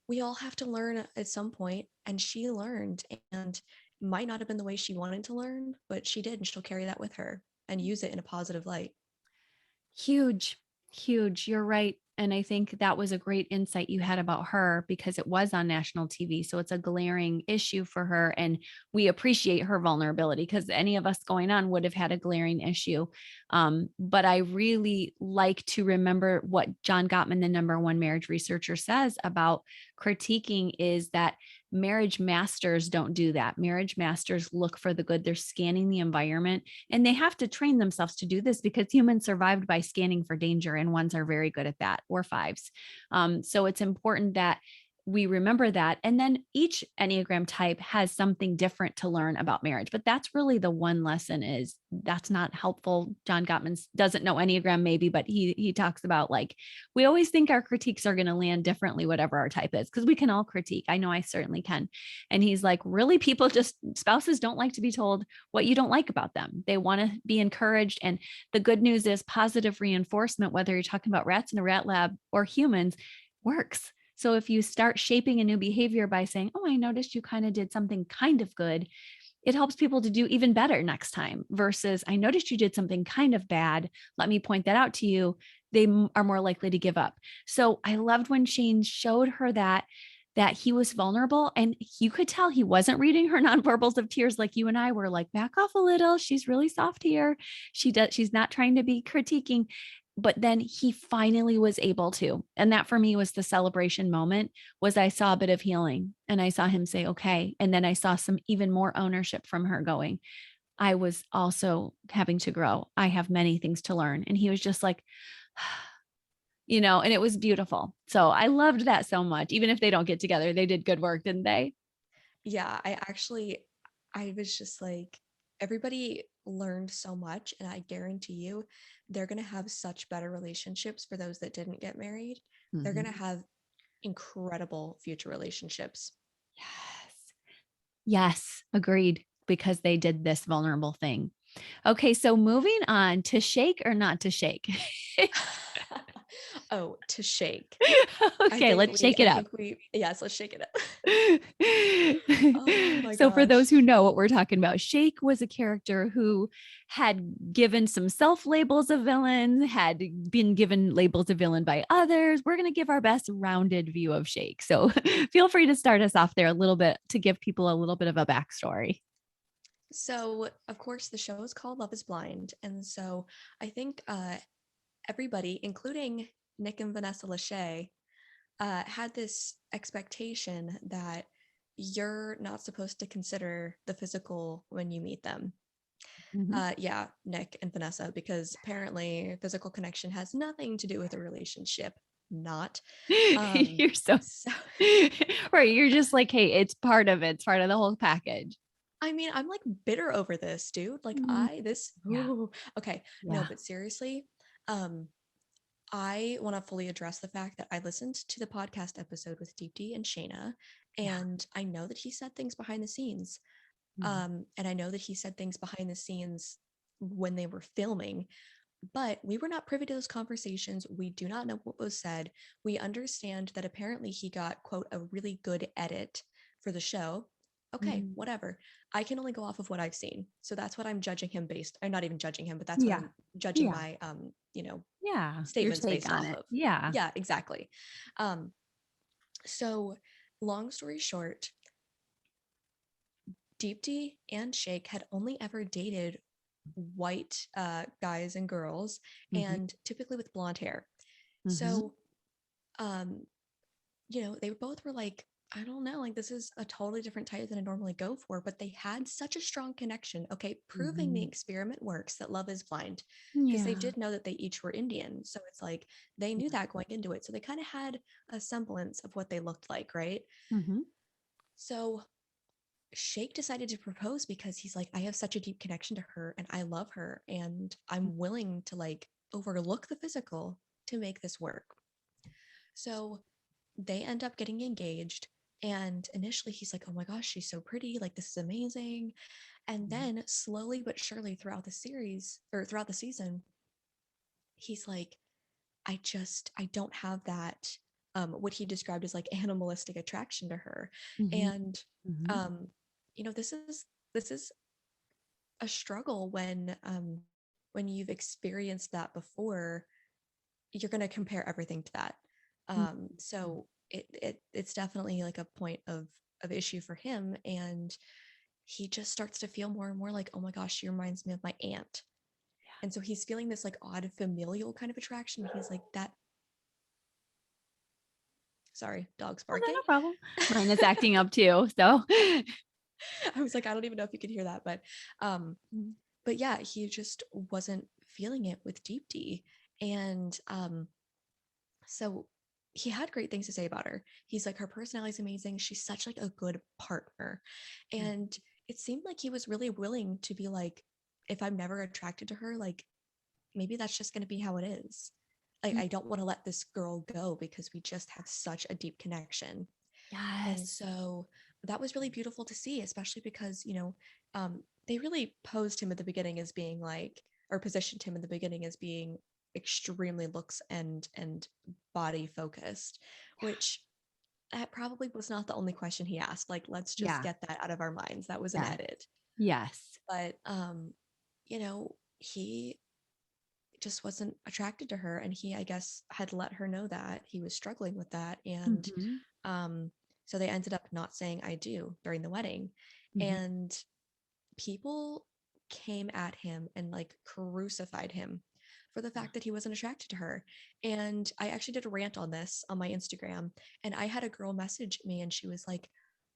S2: We all have to learn at some point, and she learned, and might not have been the way she wanted to learn, but she did, and she'll carry that with her and use it in a positive light.
S1: Huge, huge. You're right. And I think that was a great insight you had about her because it was on national TV. So it's a glaring issue for her. And we appreciate her vulnerability because any of us going on would have had a glaring issue. But I really like to remember what John Gottman, the number one marriage researcher, says about critiquing is that marriage masters don't do that. Marriage masters look for the good. They're scanning the environment and they have to train themselves to do this because humans survived by scanning for danger, and ones are very good at that, or fives. So it's important that we remember that. And then each Enneagram type has something different to learn about marriage. But that's really the one lesson is that's not helpful. John Gottman doesn't know Enneagram maybe, but he talks about like, we always think our critiques are going to land differently, whatever our type is, because we can all critique. I know I certainly can. And he's like, really, people just, spouses don't like to be told what you don't like about them. They want to be encouraged. And the good news is positive reinforcement, whether you're talking about rats in a rat lab or humans, works. So if you start shaping a new behavior by saying, oh, I noticed you kind of did something kind of good, it helps people to do even better next time versus I noticed you did something kind of bad. Let me point that out to you. They are more likely to give up. So I loved when Shane showed her that he was vulnerable and you could tell he wasn't reading her nonverbals of tears like you and I were like, back off a little. She's really soft here. She's not trying to be critiquing. But then he finally was able to. And that for me was the celebration moment was I saw a bit of healing and I saw him say, okay. And then I saw some even more ownership from her going, I was also having to grow. I have many things to learn. And he was just like, and it was beautiful. So I loved that so much. Even if they don't get together, they did good work, didn't they?
S2: Yeah, I was just like, everybody learned so much, and I guarantee you, they're going to have such better relationships for those that didn't get married. They're going to
S1: Mhm.
S2: have incredible future relationships.
S1: Yes. Yes. Agreed. Because they did this vulnerable thing. Okay. So moving on to shake or not to shake.
S2: Oh, to shake.
S1: Okay. Let's shake it up.
S2: Yes, let's shake it up. Oh my
S1: So, for
S2: gosh.
S1: those who know what we're talking about, Shake was a character who had given some self labels of villains, had been given labels of villain by others. We're going to give our best rounded view of Shake. So, feel free to start us off there a little bit to give people a little bit of a backstory.
S2: So, of course, the show is called Love is Blind. And so I think everybody, including Nick and Vanessa Lachey, had this expectation that you're not supposed to consider the physical when you meet them.
S1: Mhm.
S2: Yeah, Nick and Vanessa, because apparently physical connection has nothing to do with a relationship. Not.
S1: You're so
S2: So
S1: right. You're just like, hey, it's part of it. It's part of the whole package.
S2: I mean, I'm like bitter over this, dude. Like
S1: Mm, yeah.
S2: ooh, okay. No,
S1: Yeah.
S2: but seriously, um, I want to fully address the fact that I listened to the podcast episode with Deep D and Shayna,
S1: Yeah.
S2: and I know that he said things behind the scenes.
S1: Mhm.
S2: And I know that he said things behind the scenes when they were filming, but we were not privy to those conversations. We do not know what was said. We understand that apparently he got, quote, a really good edit for the show. Okay,
S1: Mhm.
S2: whatever. I can only go off of what I've seen. So that's what I'm judging him based. I'm not even judging him, but that's what
S1: Yeah.
S2: I'm judging
S1: Yeah.
S2: my
S1: Yeah. Your
S2: statements
S1: take
S2: based
S1: on
S2: off
S1: it.
S2: of.
S1: Yeah.
S2: Yeah, exactly. Um, so long story short, Deepti and Shake had only ever dated white guys and girls,
S1: Mhm.
S2: and typically with blonde hair.
S1: Mhm.
S2: So, um, they both were like, I don't know, like this is a totally different type than I normally go for, but they had such a strong connection. Okay, proving the
S1: Mhm.
S2: experiment works that love is blind, because they
S1: Yeah.
S2: did know that they each were Indian. So it's like they knew
S1: Yeah.
S2: that going into it. So they kind of had a semblance of what they looked like, right?
S1: Mhm.
S2: So Shake decided to propose because he's like, I have such a deep connection to her and I love her and I'm willing to like overlook the physical to make this work. So they end up getting engaged. And initially he's like, oh my gosh, she's so pretty. Like, this is amazing. And
S1: Mhm.
S2: then slowly but surely throughout the series or throughout the season, he's like, I don't have that, what he described as like animalistic attraction to her.
S1: Mhm.
S2: And,
S1: Mhm.
S2: um, this is a struggle when you've experienced that before. You're going to compare everything to that.
S1: Mhm.
S2: So it's definitely like a point of issue for him, and he just starts to feel more and more like, oh my gosh, she reminds me of my aunt.
S1: Yeah.
S2: And so he's feeling this like odd familial kind of attraction. He's like, that, sorry, dog's
S1: Oh, no,
S2: barking.
S1: no problem. Mine is acting up too. So,
S2: I was like, I don't even know if you could hear that, um but yeah, he just wasn't feeling it with Deep D. And so he had great things to say about her. He's like, her personality is amazing. She's such like a good partner. And it seemed like he was really willing to be like, if I'm never attracted to her, like maybe that's just going to be how it is. Like,
S1: Mhm.
S2: I don't want to let this girl go because we just have such a deep connection. And
S1: Yes.
S2: so that was really beautiful to see, especially because, they really posed him at the beginning as being like, or positioned him in the beginning as being extremely looks and body focused, which that probably was not the only question he asked. Like, let's just
S1: Yeah.
S2: get that out of our minds. That was an
S1: Yeah.
S2: edit.
S1: Yes.
S2: But he just wasn't attracted to her, and he, I guess, had let her know that he was struggling with that. And
S1: Mhm.
S2: um so they ended up not saying I do during the wedding.
S1: Mhm.
S2: And people came at him and like crucified him for the
S1: Yeah.
S2: fact that he wasn't attracted to her. And I actually did a rant on this on my Instagram, and I had a girl message me and she was like,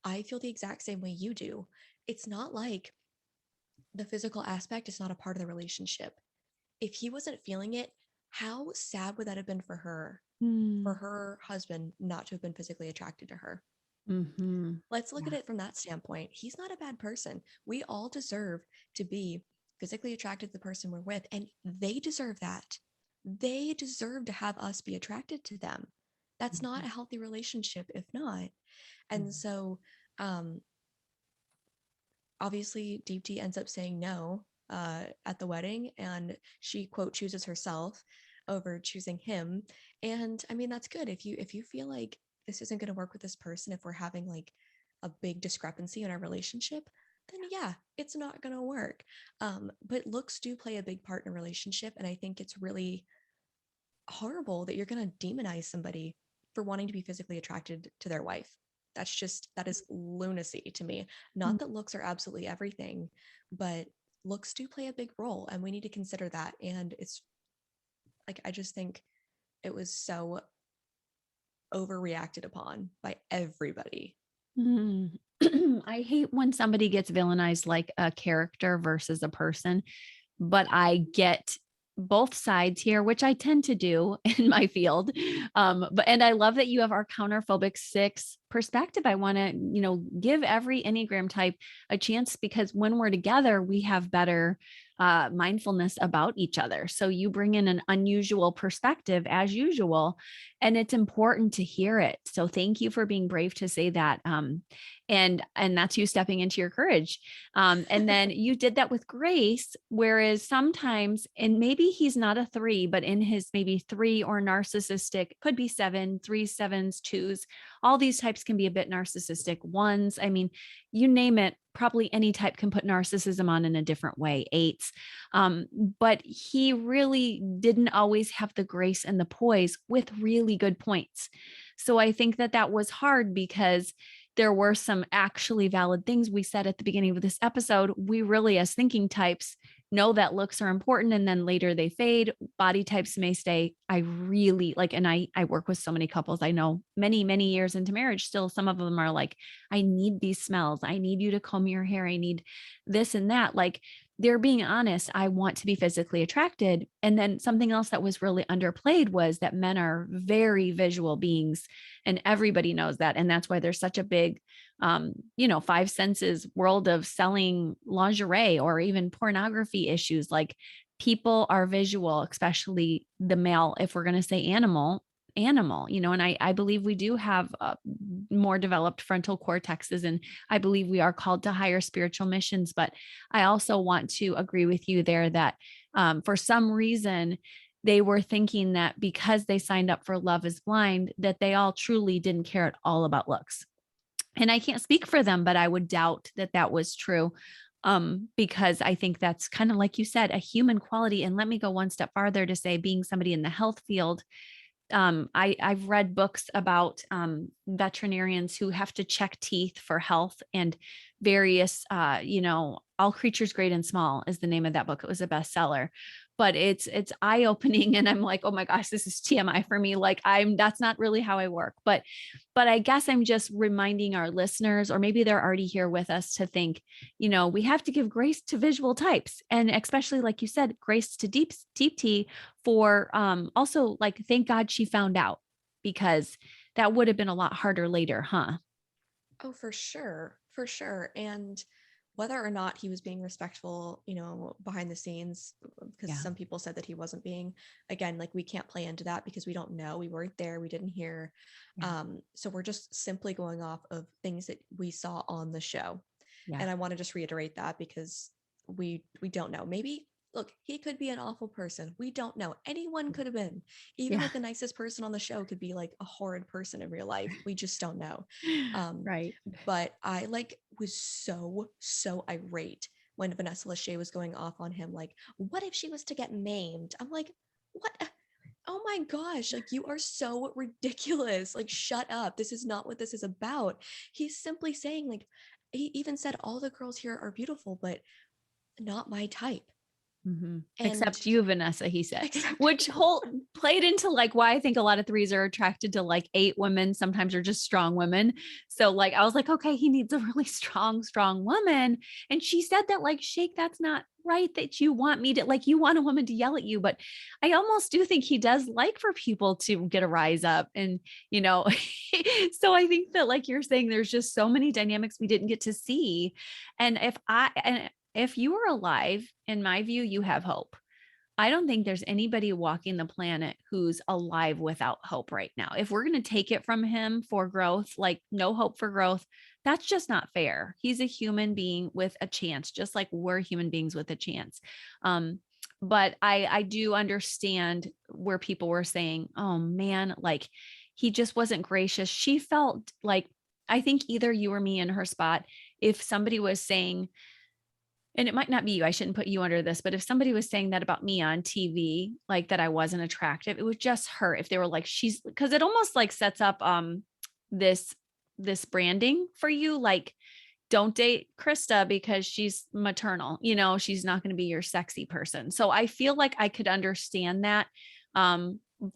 S2: I feel the exact same way you do. It's not like the physical aspect is not a part of the relationship. If he wasn't feeling it, how sad would that have been for
S1: Mm.
S2: her husband not to have been physically attracted to her?
S1: Mhm.
S2: Let's look at
S1: Yeah.
S2: it from that standpoint. He's not a bad person. We all deserve to be physically attracted to the person we're with, and they deserve that. They deserve to have us be attracted to them. That's not
S1: Mhm.
S2: a healthy relationship if not. And
S1: Mhm.
S2: so, um, obviously, Deep T ends up saying no at the wedding, and she quote chooses herself over choosing him. And I mean, that's good. If you feel like this isn't going to work with this person, if we're having like a big discrepancy in our relationship, then yeah, it's not going to work. But looks do play a big part in a relationship, and I think it's really horrible that you're going to demonize somebody for wanting to be physically attracted to their wife. That is lunacy to me.
S1: Mhm.
S2: Not that looks are absolutely everything, but looks do play a big role and we need to consider that. And it's like, I just think it was so overreacted upon by everybody.
S1: Mm. I hate when somebody gets villainized like a character versus a person, but I get both sides here, which I tend to do in my field. And I love that you have our counterphobic six perspective. I want to, give every Enneagram type a chance because when we're together, we have better mindfulness about each other. So you bring in an unusual perspective as usual, and it's important to hear it. So thank you for being brave to say that. And that's you stepping into your courage. And then you did that with Grace, whereas sometimes, and maybe he's not a three, but in his maybe three or narcissistic, could be seven, three, sevens, twos, all these types can be a bit narcissistic. Ones, I mean, you name it, probably any type can put narcissism on in a different way, eights. But he really didn't always have the grace and the poise with really good points. So I think that that was hard because there were some actually valid things we said at the beginning of this episode. We really, as thinking types, know that looks are important and then later they fade. Body types may stay. I really like, and I work with so many couples. I know many, many years into marriage, still some of them are like, I need these smells. I need you to comb your hair. I need this and that. Like they're being honest. I want to be physically attracted. And then something else that was really underplayed was that men are very visual beings and everybody knows that. And that's why there's such a big five senses world of selling lingerie or even pornography issues. Like people are visual, especially the male, if we're going to say animal, and I believe we do have more developed frontal cortexes, and I believe we are called to higher spiritual missions. But I also want to agree with you there that for some reason, they were thinking that because they signed up for Love is Blind, that they all truly didn't care at all about looks. And I can't speak for them, but I would doubt that that was true. Because I think that's kind of like you said, a human quality. And let me go one step farther to say, being somebody in the health field, I've read books about veterinarians who have to check teeth for health and various, All Creatures Great and Small is the name of that book. It was a bestseller, but it's eye opening, and I'm like, oh my gosh, this is TMI for me. Like that's not really how I work, but I guess I'm just reminding our listeners, or maybe they're already here with us, to think, we have to give grace to visual types, and especially like you said, grace to deep T for also like, thank God she found out, because that would have been a lot harder later, huh?
S2: Oh, for sure. For sure. And whether or not he was being respectful, behind the scenes, because
S1: Yeah.
S2: some people said that he wasn't being, again, like we can't play into that because we don't know. We weren't there. We didn't hear.
S1: Yeah.
S2: So we're just simply going off of things that we saw on the show.
S1: Yeah.
S2: And I want to just reiterate that because we don't know. Maybe look, he could be an awful person. We don't know. Anyone could have been. Even
S1: Yeah.
S2: like the nicest person on the show could be like a horrid person in real life. We just don't know. Um,
S1: Right.
S2: but I like was so irate when Vanessa Lachey was going off on him. Like, what if she was to get maimed? I'm like, what? Oh my gosh, like you are so ridiculous. Like, shut up. This is not what this is about. He's simply saying, like, he even said all the girls here are beautiful, but not my type.
S1: Mhm.
S2: And
S1: Except you, Vanessa, he said,
S2: except
S1: which whole played into like why I think a lot of threes are attracted to like eight women. Sometimes are just strong women. So like, I was like, okay, he needs a really strong woman. And she said that like, Shake, that's not right, that you want me to like, you want a woman to yell at you. But I almost do think he does like for people to get a rise up and, you know, so I think that like you're saying, there's just so many dynamics we didn't get to see. And if you were alive, in my view, you have hope. I don't think there's anybody walking the planet who's alive without hope right now. If we're going to take it from him for growth, like no hope for growth, that's just not fair. He's a human being with a chance, just like we're human beings with a chance. Um, but I do understand where people were saying, oh man, like he just wasn't gracious. She felt like, I think either you or me in her spot, if somebody was saying, and it might not be you, I shouldn't put you under this, but if somebody was saying that about me on TV, like that I wasn't attractive, it would just hurt if they were like, she's, because it almost like sets up this this branding for you, like don't date Christa because she's maternal, she's not going to be your sexy person. So I feel like I could understand that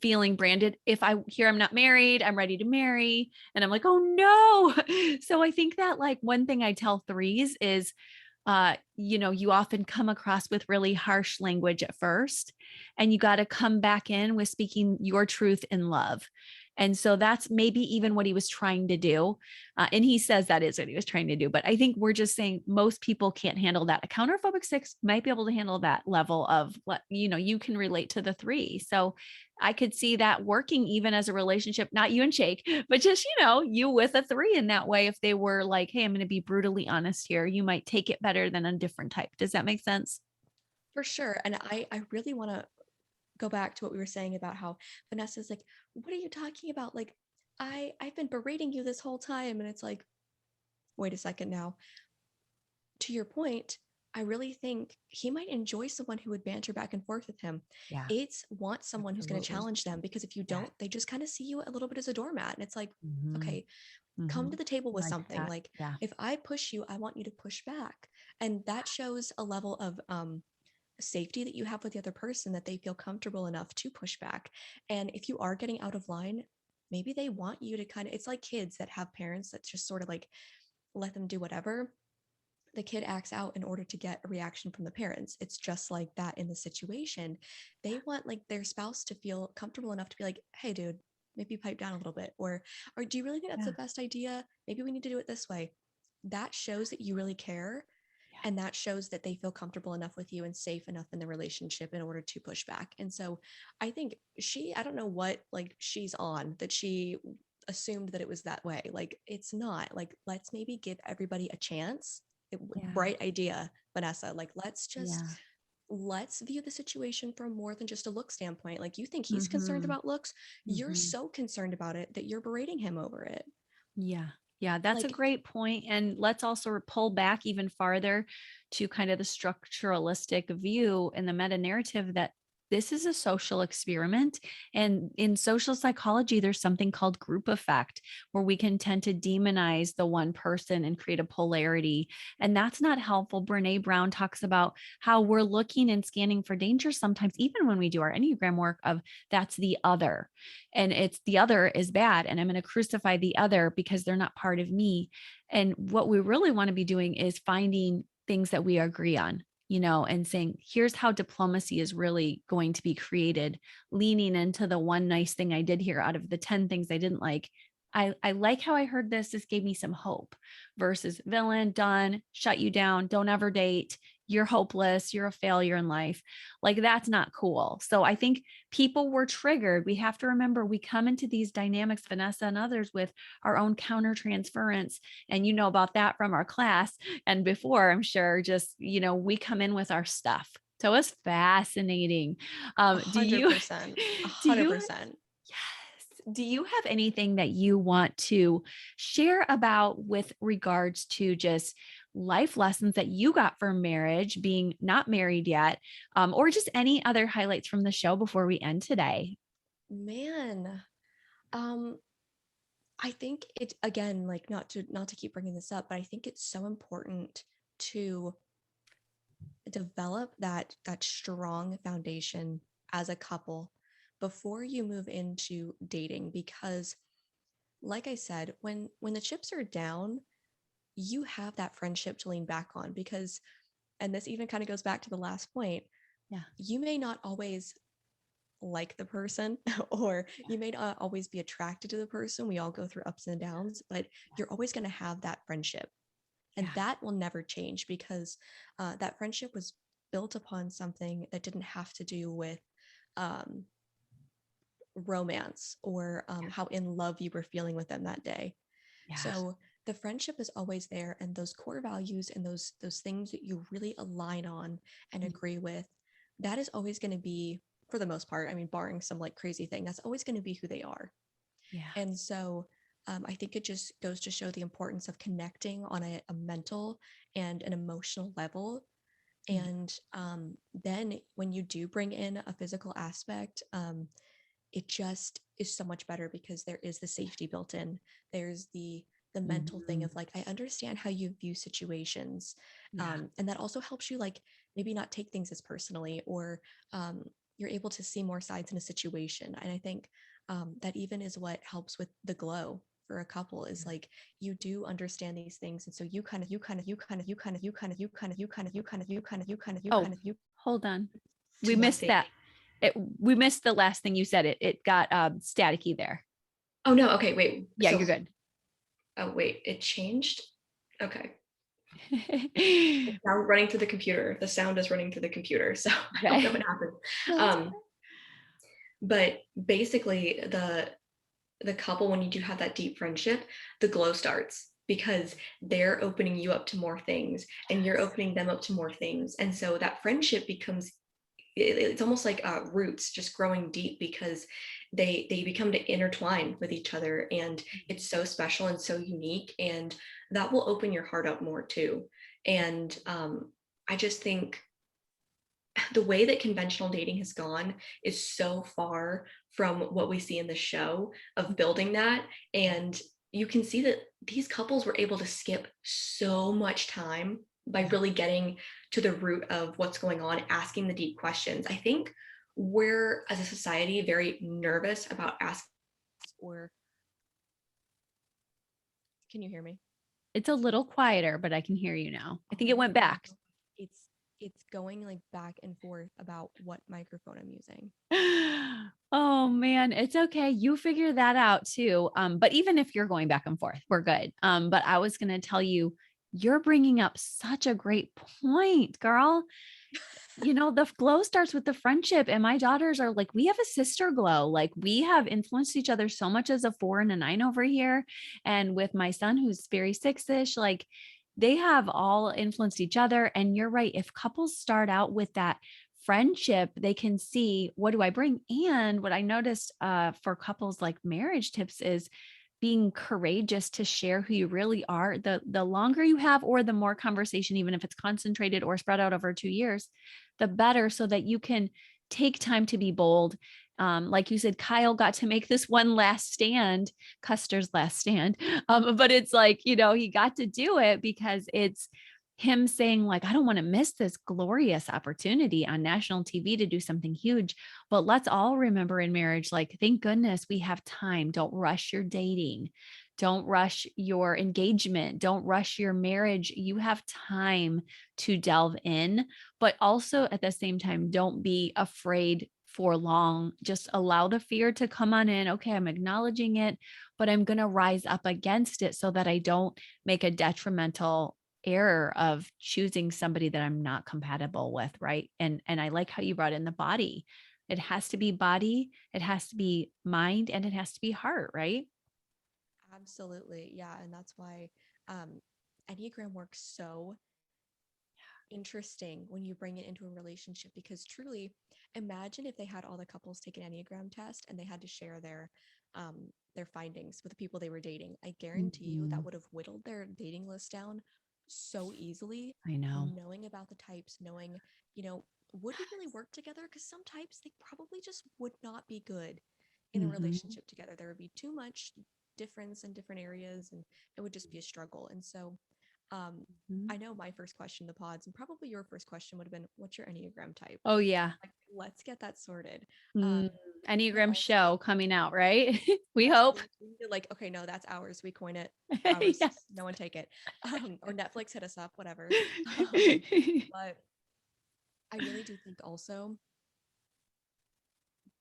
S1: feeling branded. If I hear I'm not married, I'm ready to marry, and I'm like, oh no. So I think that like one thing I tell threes is you often come across with really harsh language at first, and you got to come back in with speaking your truth in love. And so that's maybe even what he was trying to do. And he says that is what he was trying to do. But I think we're just saying most people can't handle that. A counterphobic six might be able to handle that level of what, you can relate to the three. So I could see that working even as a relationship, not you and Shake, but just, you with a three in that way. If they were like, hey, I'm going to be brutally honest here, you might take it better than a different type. Does that make sense?
S2: for sure. And I really want to go back to what we were saying about how Vanessa's like, what are you talking about? Like, I've been berating you this whole time. And it's like, wait a second now. To your point, I really think he might enjoy someone who would banter back and forth with him.
S1: Yeah,
S2: It's want someone who's going to
S1: absolutely.
S2: challenge them, because if you
S1: Yeah.
S2: don't, they just kind of see you a little bit as a doormat. And it's like,
S1: Mm-hmm.
S2: okay, come
S1: Mm-hmm.
S2: to the table with
S1: Like
S2: something.
S1: that.
S2: Like,
S1: Yeah.
S2: if I push you, I want you to push back. And that shows a level of safety that you have with the other person, that they feel comfortable enough to push back. And if you are getting out of line, maybe they want you to kind of, it's like kids that have parents that just sort of like let them do whatever. The kid acts out in order to get a reaction from the parents. It's just like that in the situation. They want like their spouse to feel comfortable enough to be like, hey, dude, maybe pipe down a little bit. Or do you really think that's the
S1: Yeah.
S2: best idea? Maybe we need to do it this way. That shows that you really care.
S1: Yeah.
S2: And that shows that they feel comfortable enough with you and safe enough in the relationship in order to push back. And so I think I don't know what like she's on that she assumed that it was that way. Like it's not. Like let's maybe give everybody a chance.
S1: Yeah.
S2: Bright idea, Vanessa. Like
S1: Yeah.
S2: let's view the situation from more than just a look standpoint. Like you think he's concerned
S1: Mm-hmm.
S2: about looks, you're
S1: Mm-hmm.
S2: so concerned about it that you're berating him over it.
S1: Yeah. Yeah, that's a
S2: Like
S1: great point. And let's also pull back even farther to kind of the structuralistic view and the meta narrative that this is a social experiment. And in social psychology, there's something called group effect, where we can tend to demonize the one person and create a polarity. And that's not helpful. Brene Brown talks about how we're looking and scanning for danger sometimes, even when we do our Enneagram work, of that's the other, and it's the other is bad, and I'm going to crucify the other because they're not part of me. And what we really want to be doing is finding things that we agree on, and saying, here's how diplomacy is really going to be created, leaning into the one nice thing I did here out of the 10 things I didn't like. I like how I heard this. This gave me some hope, versus villain, done, shut you down, don't ever date, you're hopeless, you're a failure in life. Like that's not cool. So I think people were triggered. We have to remember we come into these dynamics, Vanessa and others, with our own counter transference. And you know about that from our class. And before, I'm sure, just, we come in with our stuff. So it's fascinating.
S2: a
S1: Do
S2: hundred
S1: you,
S2: percent, a
S1: do
S2: hundred
S1: you,
S2: percent.
S1: yes. Do you have anything that you want to share about with regards to just life lessons that you got from marriage, being not married yet, or just any other highlights from the show before we end today?
S2: Man, um, I think it again, like not to keep bringing this up, but I think it's so important to develop that strong foundation as a couple before you move into dating, because like I said, when the chips are down, you have that friendship to lean back on. Because, and this even kind of goes back to the last point,
S1: Yeah.
S2: you may not always like the person or you may not always be attracted to the person. We all go through ups and downs, but you're always going to have that friendship, and
S1: Yeah.
S2: that will never change, because that friendship was built upon something that didn't have to do with um, romance or how in love you were feeling with them that day.
S1: Yeah.
S2: So the friendship is always there, and those core values and those things that you really align on and
S1: Mm.
S2: agree with, that is always going to be, for the most part, I mean, barring some like crazy thing, that's always going to be who they are.
S1: Yeah.
S2: And so I think it just goes to show the importance of connecting on a mental and an emotional level.
S1: Yeah.
S2: And then when you do bring in a physical aspect, it just is so much better, because there is the safety built in. There's the mental thing
S1: Mhm.
S2: of like, I understand how you view situations.
S1: Yeah.
S2: And that also helps you like maybe not take things as personally, or you're able to see more sides in a situation. And I think that even is what helps with the glow for a couple, is like you do understand these things, and so
S1: Oh, hold on. We
S2: to love
S1: missed that.
S2: dating.
S1: We missed the last thing you said. It got staticky there.
S2: Oh no, okay, wait.
S1: Yeah,
S2: So
S1: you're good.
S2: oh wait, it changed. Okay.
S1: Okay.
S2: Sound running through the computer. The sound is running through the computer. So I don't know what happened.
S1: That's
S2: Um, but basically the couple, when you do have that deep friendship, the glow starts, because they're opening you up to more things and you're opening them up to more things. And so that friendship becomes, it's almost like roots just growing deep, because they become to intertwine with each other, and it's so special and so unique, and that will open your heart up more too. And I just think the way that conventional dating has gone is so far from what we see in the show of building that. And you can see that these couples were able to skip so much time by
S1: yeah.
S2: really getting to the root of what's going on, asking the deep questions. I think we're, as a society, very nervous about asking. Or can you hear me?
S1: It's a little quieter, but I can hear you now. I think it
S2: Oh
S1: went back.
S2: no. It's it's going like back and forth about what microphone I'm using.
S1: Oh man, it's okay. You figure that out too. But even if you're going back and forth, we're good. But I was going to tell you, you're bringing up such a great point, girl. The glow starts with the friendship. And my daughters are like, we have a sister glow. Like we have influenced each other so much as a 4 and a 9 over here. And with my son, who's very 6-ish, like they have all influenced each other. And you're right. If couples start out with that friendship, they can see, what do I bring? And what I noticed for couples, like marriage tips, is being courageous to share who you really are. The longer you have, or the more conversation, even if it's concentrated or spread out over 2 years, the better, so that you can take time to be bold. Like you said, Kyle got to make this one last stand, Custer's last stand. But it's like, he got to do it because it's him saying, like, I don't want to miss this glorious opportunity on national TV to do something huge. But let's all remember in marriage, like, thank goodness we have time. Don't rush your dating. Don't rush your engagement. Don't rush your marriage. You have time to delve in, but also at the same time, don't be afraid for long. Just allow the fear to come on in. Okay, I'm acknowledging it, but I'm going to rise up against it so that I don't make a detrimental error of choosing somebody that I'm not compatible with, right? And I like how you brought in the body. It has to be body, it has to be mind, and it has to be heart, right?
S2: Absolutely. Yeah. And that's why um, Enneagram works so interesting when you bring it into a relationship, because truly, imagine if they had all the couples take an Enneagram test and they had to share um, their findings with the people they were dating. I guarantee you that
S1: Mhm.
S2: would have whittled their dating list down so easily,
S1: I know.
S2: knowing about the types, knowing, you know, would we really work together? Because some types, they probably just would not be good in a
S1: Mhm.
S2: relationship together. There would be too much difference in different areas and it would just be a struggle. And so, um,
S1: Mhm.
S2: I know my first question in the pods, and probably your first question would have been, "What's your Enneagram type?"
S1: Oh yeah.
S2: Like, let's get that sorted.
S1: Mm.
S2: But
S1: Enneagram
S2: also,
S1: show coming out, right? We
S2: yes,
S1: hope.
S2: we need to like, okay, no, that's ours. We coin it. Ours.
S1: Yes.
S2: No one take it. Or Netflix hit us up, whatever. But I really do think also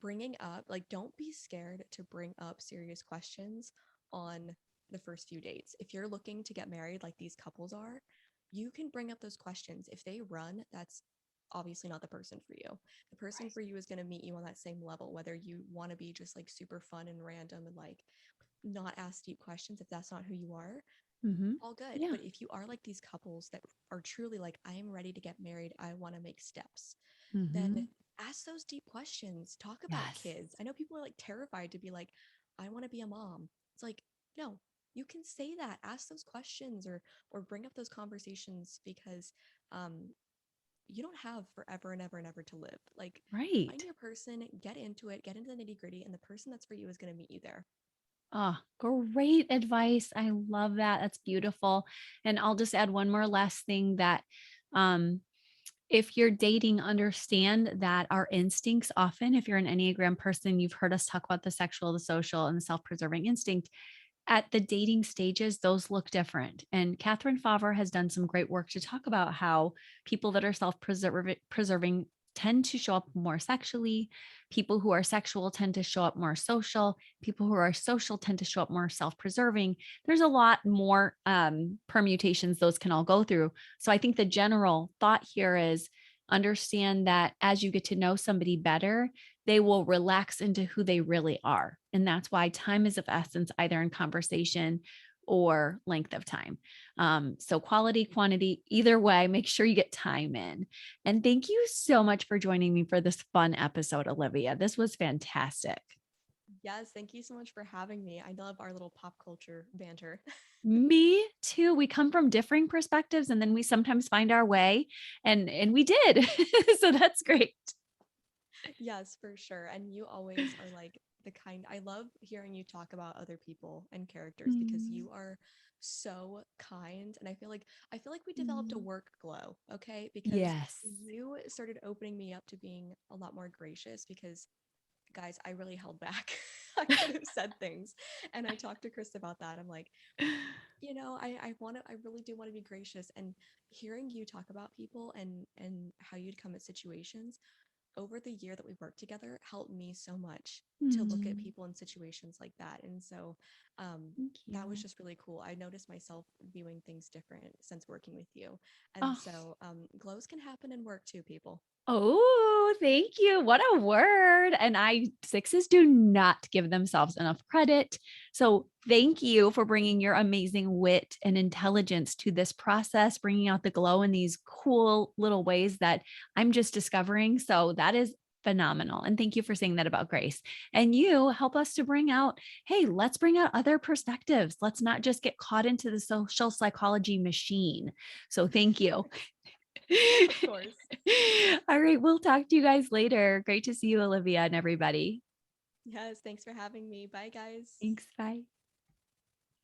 S2: bringing up, like, don't be scared to bring up serious questions on the first few dates. If you're looking to get married, like these couples are, you can bring up those questions. If they run, that's obviously not the person for you. The person
S1: Right.
S2: for you is going to meet you on that same level, whether you want to be just like super fun and random and like not ask deep questions. If that's not who you are,
S1: Mm-hmm.
S2: all good.
S1: Yeah.
S2: But if you are like these couples that are truly like, I am ready to get married, I want to make steps, then
S1: Mm-hmm.
S2: ask those deep questions. Talk about
S1: Yes.
S2: kids. I know people are like terrified to be like, I want to be a mom. It's like, no, you can say that. Ask those questions or bring up those conversations, because um you don't have forever and ever and ever to live. Like, find
S1: Right.
S2: your person, get into it, get into the nitty-gritty, and the person that's for you is going to meet you there.
S1: Oh, great advice. I love that. That's beautiful. And I'll just add one more last thing, that um if you're dating, understand that our instincts often, if you're an Enneagram person, you've heard us talk about the sexual, the social, and the self-preserving instinct. At the dating stages, those look different. And Catherine Favre has done some great work to talk about how people that are self-preserving tend to show up more sexually. People who are sexual tend to show up more social. People who are social tend to show up more self-preserving. There's a lot more permutations those can all go through. So I think the general thought here is, understand that as you get to know somebody better, they will relax into who they really are. And that's why time is of essence, either in conversation or length of time. So quality, quantity, either way, make sure you get time in. And thank you so much for joining me for this fun episode, Olivia. This was fantastic.
S2: Yes, thank you so much for having me. I love our little pop culture banter.
S1: Me too. We come from differing perspectives and then we sometimes find our way, and we did. So that's great.
S2: Yes, for sure. And you always are like the kind, I love hearing you talk about other people and characters, because
S1: Mm.
S2: you are so kind. And I feel like we developed a work glow, okay? Because
S1: Yes.
S2: you started opening me up to being a lot more gracious because guys, I really held back. I could have said things. And I talked to Chris about that. I'm like, I really do want to be gracious. And hearing you talk about people and how you'd come at situations over the year that we worked together helped me so much to look at
S1: Mm,
S2: people in situations like that. And so
S1: thank
S2: that was
S1: you.
S2: just really cool. I noticed myself viewing things different since working with you. And
S1: Oh,
S2: so glows can happen in work too, people.
S1: oh, thank you. What a word. And sixes do not give themselves enough credit. So thank you for bringing your amazing wit and intelligence to this process, bringing out the glow in these cool little ways that I'm just discovering. So that is phenomenal. And thank you for saying that about Grace. And you help us to bring out, hey, let's bring out other perspectives. Let's not just get caught into the social psychology machine. So thank you.
S2: Of course.
S1: All right. We'll talk to you guys later. Great to see you, Olivia, and everybody.
S2: Yes. Thanks for having me. Bye, guys.
S1: Thanks. Bye.